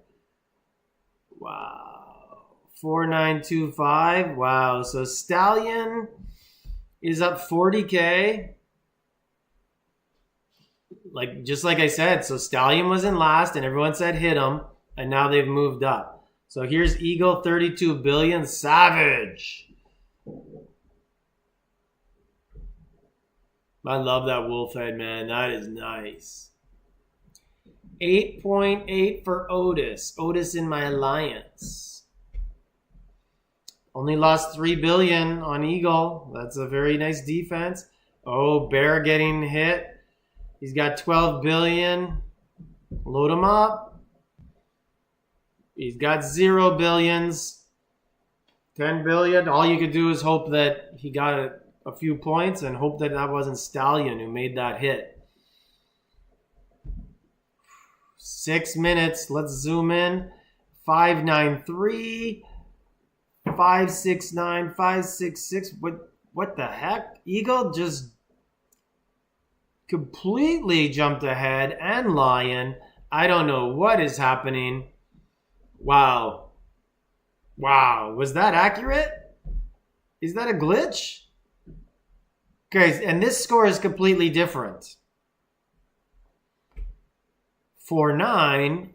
Wow. 4925. Wow. So Stallion is up 40K. Just like I said, so Stallion was in last and everyone said hit him, and now they've moved up. So here's Eagle, 32 billion. Savage. I love that wolf head, man. That is nice. 8.8 for Otis. Otis in my alliance. Only lost 3 billion on Eagle. That's a very nice defense. Oh, Bear getting hit. He's got 12 billion. Load him up. He's got 0 billions. 10 billion. All you could do is hope that he got a few points and hope that that wasn't Stallion who made that hit. 6 minutes. Let's zoom in. 593. 569. 566. What the heck? Eagle just completely jumped ahead, and Lion. I don't know what is happening. Wow. Was that accurate? Is that a glitch? Okay, and this score is completely different. 49,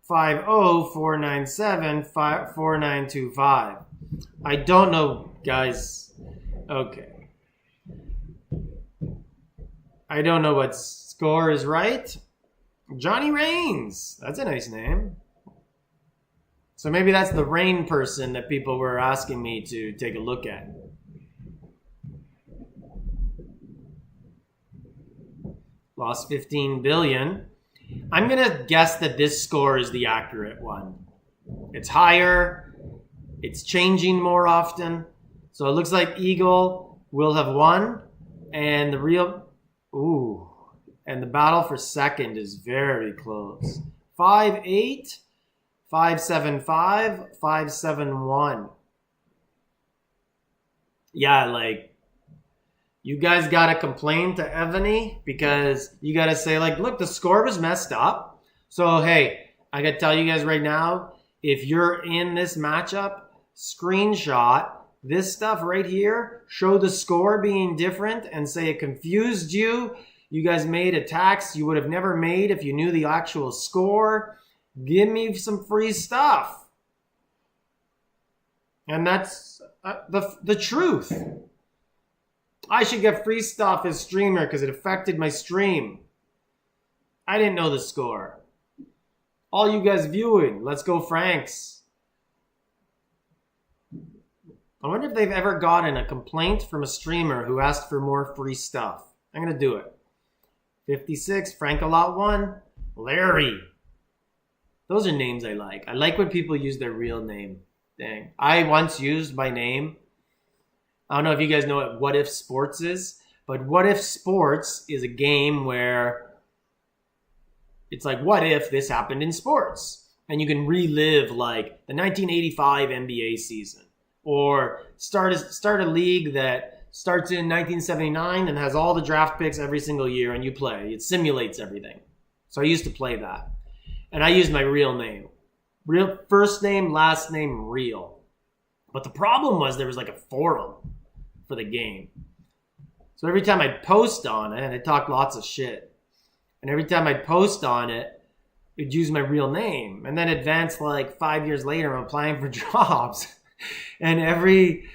50, 497, 4925. I don't know, guys. Okay. I don't know what score is right. Johnny Rains. That's a nice name. So maybe that's the rain person that people were asking me to take a look at. Lost 15 billion. I'm going to guess that this score is the accurate one. It's higher. It's changing more often. So it looks like Eagle will have won. And the real... Ooh, and the battle for second is very close. 5-8, 5-7-5, 5-7-1. Yeah, like, you guys got to complain to EVONY because you got to say, like, look, the score was messed up. So, hey, I got to tell you guys right now, if you're in this matchup, screenshot this stuff right here, show the score being different and say it confused you. You guys made attacks you would have never made if you knew the actual score. Give me some free stuff. And that's the truth. I should get free stuff as streamer because it affected my stream. I didn't know the score. All you guys viewing, let's go Franks. I wonder if they've ever gotten a complaint from a streamer who asked for more free stuff. I'm going to do it. 56, Frank-A-Lot 1, Larry. Those are names I like. I like when people use their real name. Dang. I once used my name. I don't know if you guys know what What If Sports is, but What If Sports is a game where it's like, what if this happened in sports? And you can relive like the 1985 NBA season. Or start a league that starts in 1979 and has all the draft picks every single year and you play. It simulates everything. So I used to play that. And I used my real name. Real first name, last name, real. But the problem was there was like a forum for the game. So every time I'd post on it, and I'd talk lots of shit. And every time I'd post on it, it'd use my real name. And then advance like 5 years later, I'm applying for jobs. And every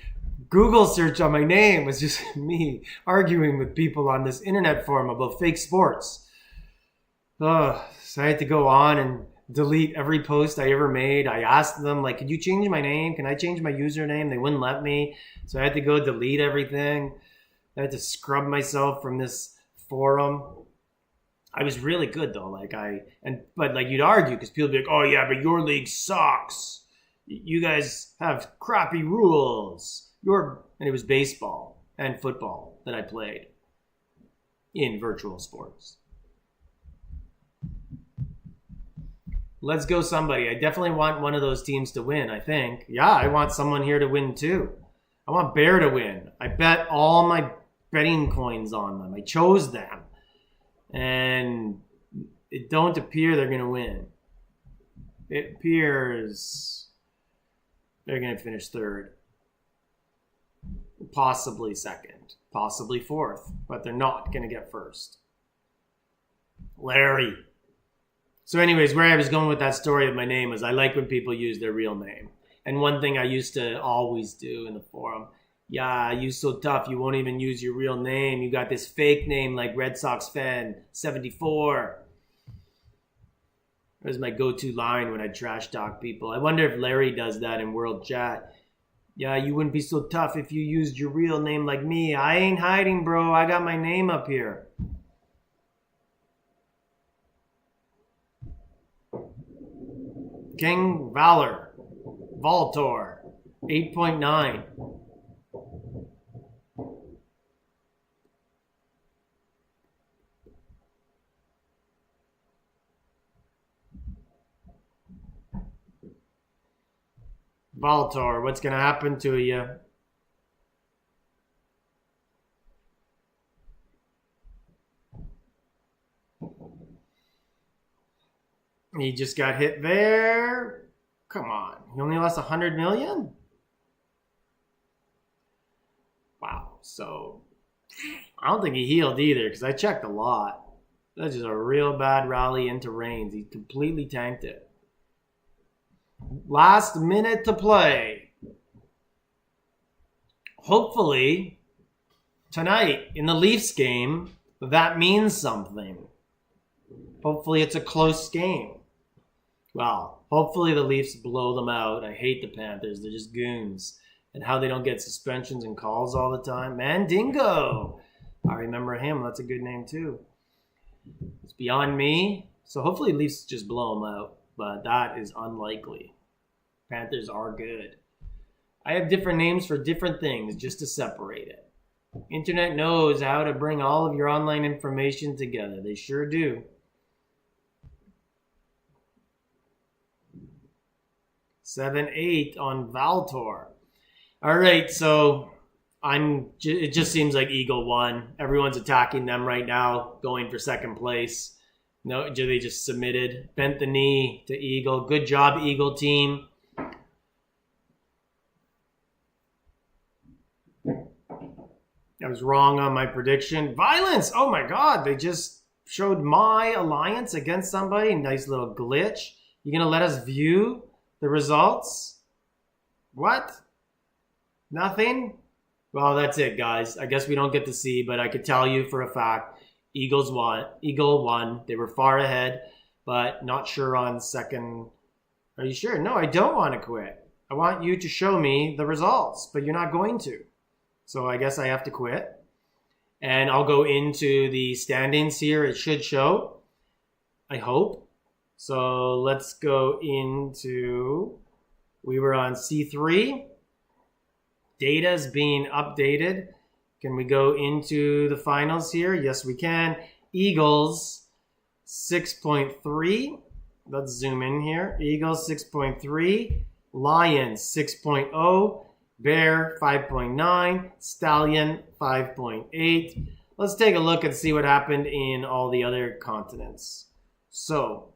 Google search on my name was just me arguing with people on this internet forum about fake sports. So I had to go on and delete every post I ever made. I asked them, like, could you change my name? Can I change my username? They wouldn't let me. So I had to go delete everything. I had to scrub myself from this forum. I was really good though. But you'd argue because people would be like, oh yeah, but your league sucks. You guys have crappy rules. And it was baseball and football that I played in virtual sports. Let's go somebody. I definitely want one of those teams to win, I think. Yeah, I want someone here to win too. I want Bear to win. I bet all my betting coins on them. I chose them. And it don't appear they're going to win. It appears they're going to finish third. Possibly second. Possibly fourth. But they're not going to get first. Larry. So anyways, where I was going with that story of my name is I like when people use their real name. And one thing I used to always do in the forum, yeah, you so tough, you won't even use your real name. You got this fake name like Red Sox fan 74. That was my go-to line when I trash talk people. I wonder if Larry does that in World Chat. Yeah, you wouldn't be so tough if you used your real name like me. I ain't hiding, bro. I got my name up here. King Valor. Voltor. 8.9. Voltor, what's going to happen to you? He just got hit there. Come on. He only lost 100 million? Wow. So, I don't think he healed either because I checked a lot. That's just a real bad rally into Reigns. He completely tanked it. Last minute to play. Hopefully, tonight in the Leafs game, that means something. Hopefully it's a close game. Well, hopefully the Leafs blow them out. I hate the Panthers. They're just goons. And how they don't get suspensions and calls all the time. Mandingo. I remember him. That's a good name too. It's beyond me. So hopefully Leafs just blow them out. But that is unlikely. Panthers are good. I have different names for different things just to separate it. Internet knows how to bring all of your online information together. They sure do. 7-8 on Valtor. All right, so it just seems like Eagle won. Everyone's attacking them right now, going for second place. No, they just submitted. Bent the knee to Eagle. Good job, Eagle team. I was wrong on my prediction. Violence! Oh my god, they just showed my alliance against somebody. Nice little glitch. You gonna let us view the results? What? Nothing? Well, that's it, guys. I guess we don't get to see, but I could tell you for a fact, Eagle won. They were far ahead, but not sure on second. Are you sure? No, I don't want to quit. I want you to show me the results, but you're not going to. So I guess I have to quit. And I'll go into the standings here. It should show. I hope. So let's go into, we were on C3. Data is being updated. Can we go into the finals here? Yes, we can. Eagles 6.3. Let's zoom in here. Eagles 6.3. Lions 6.0. Bear 5.9. Stallion 5.8. Let's take a look and see what happened in all the other continents. So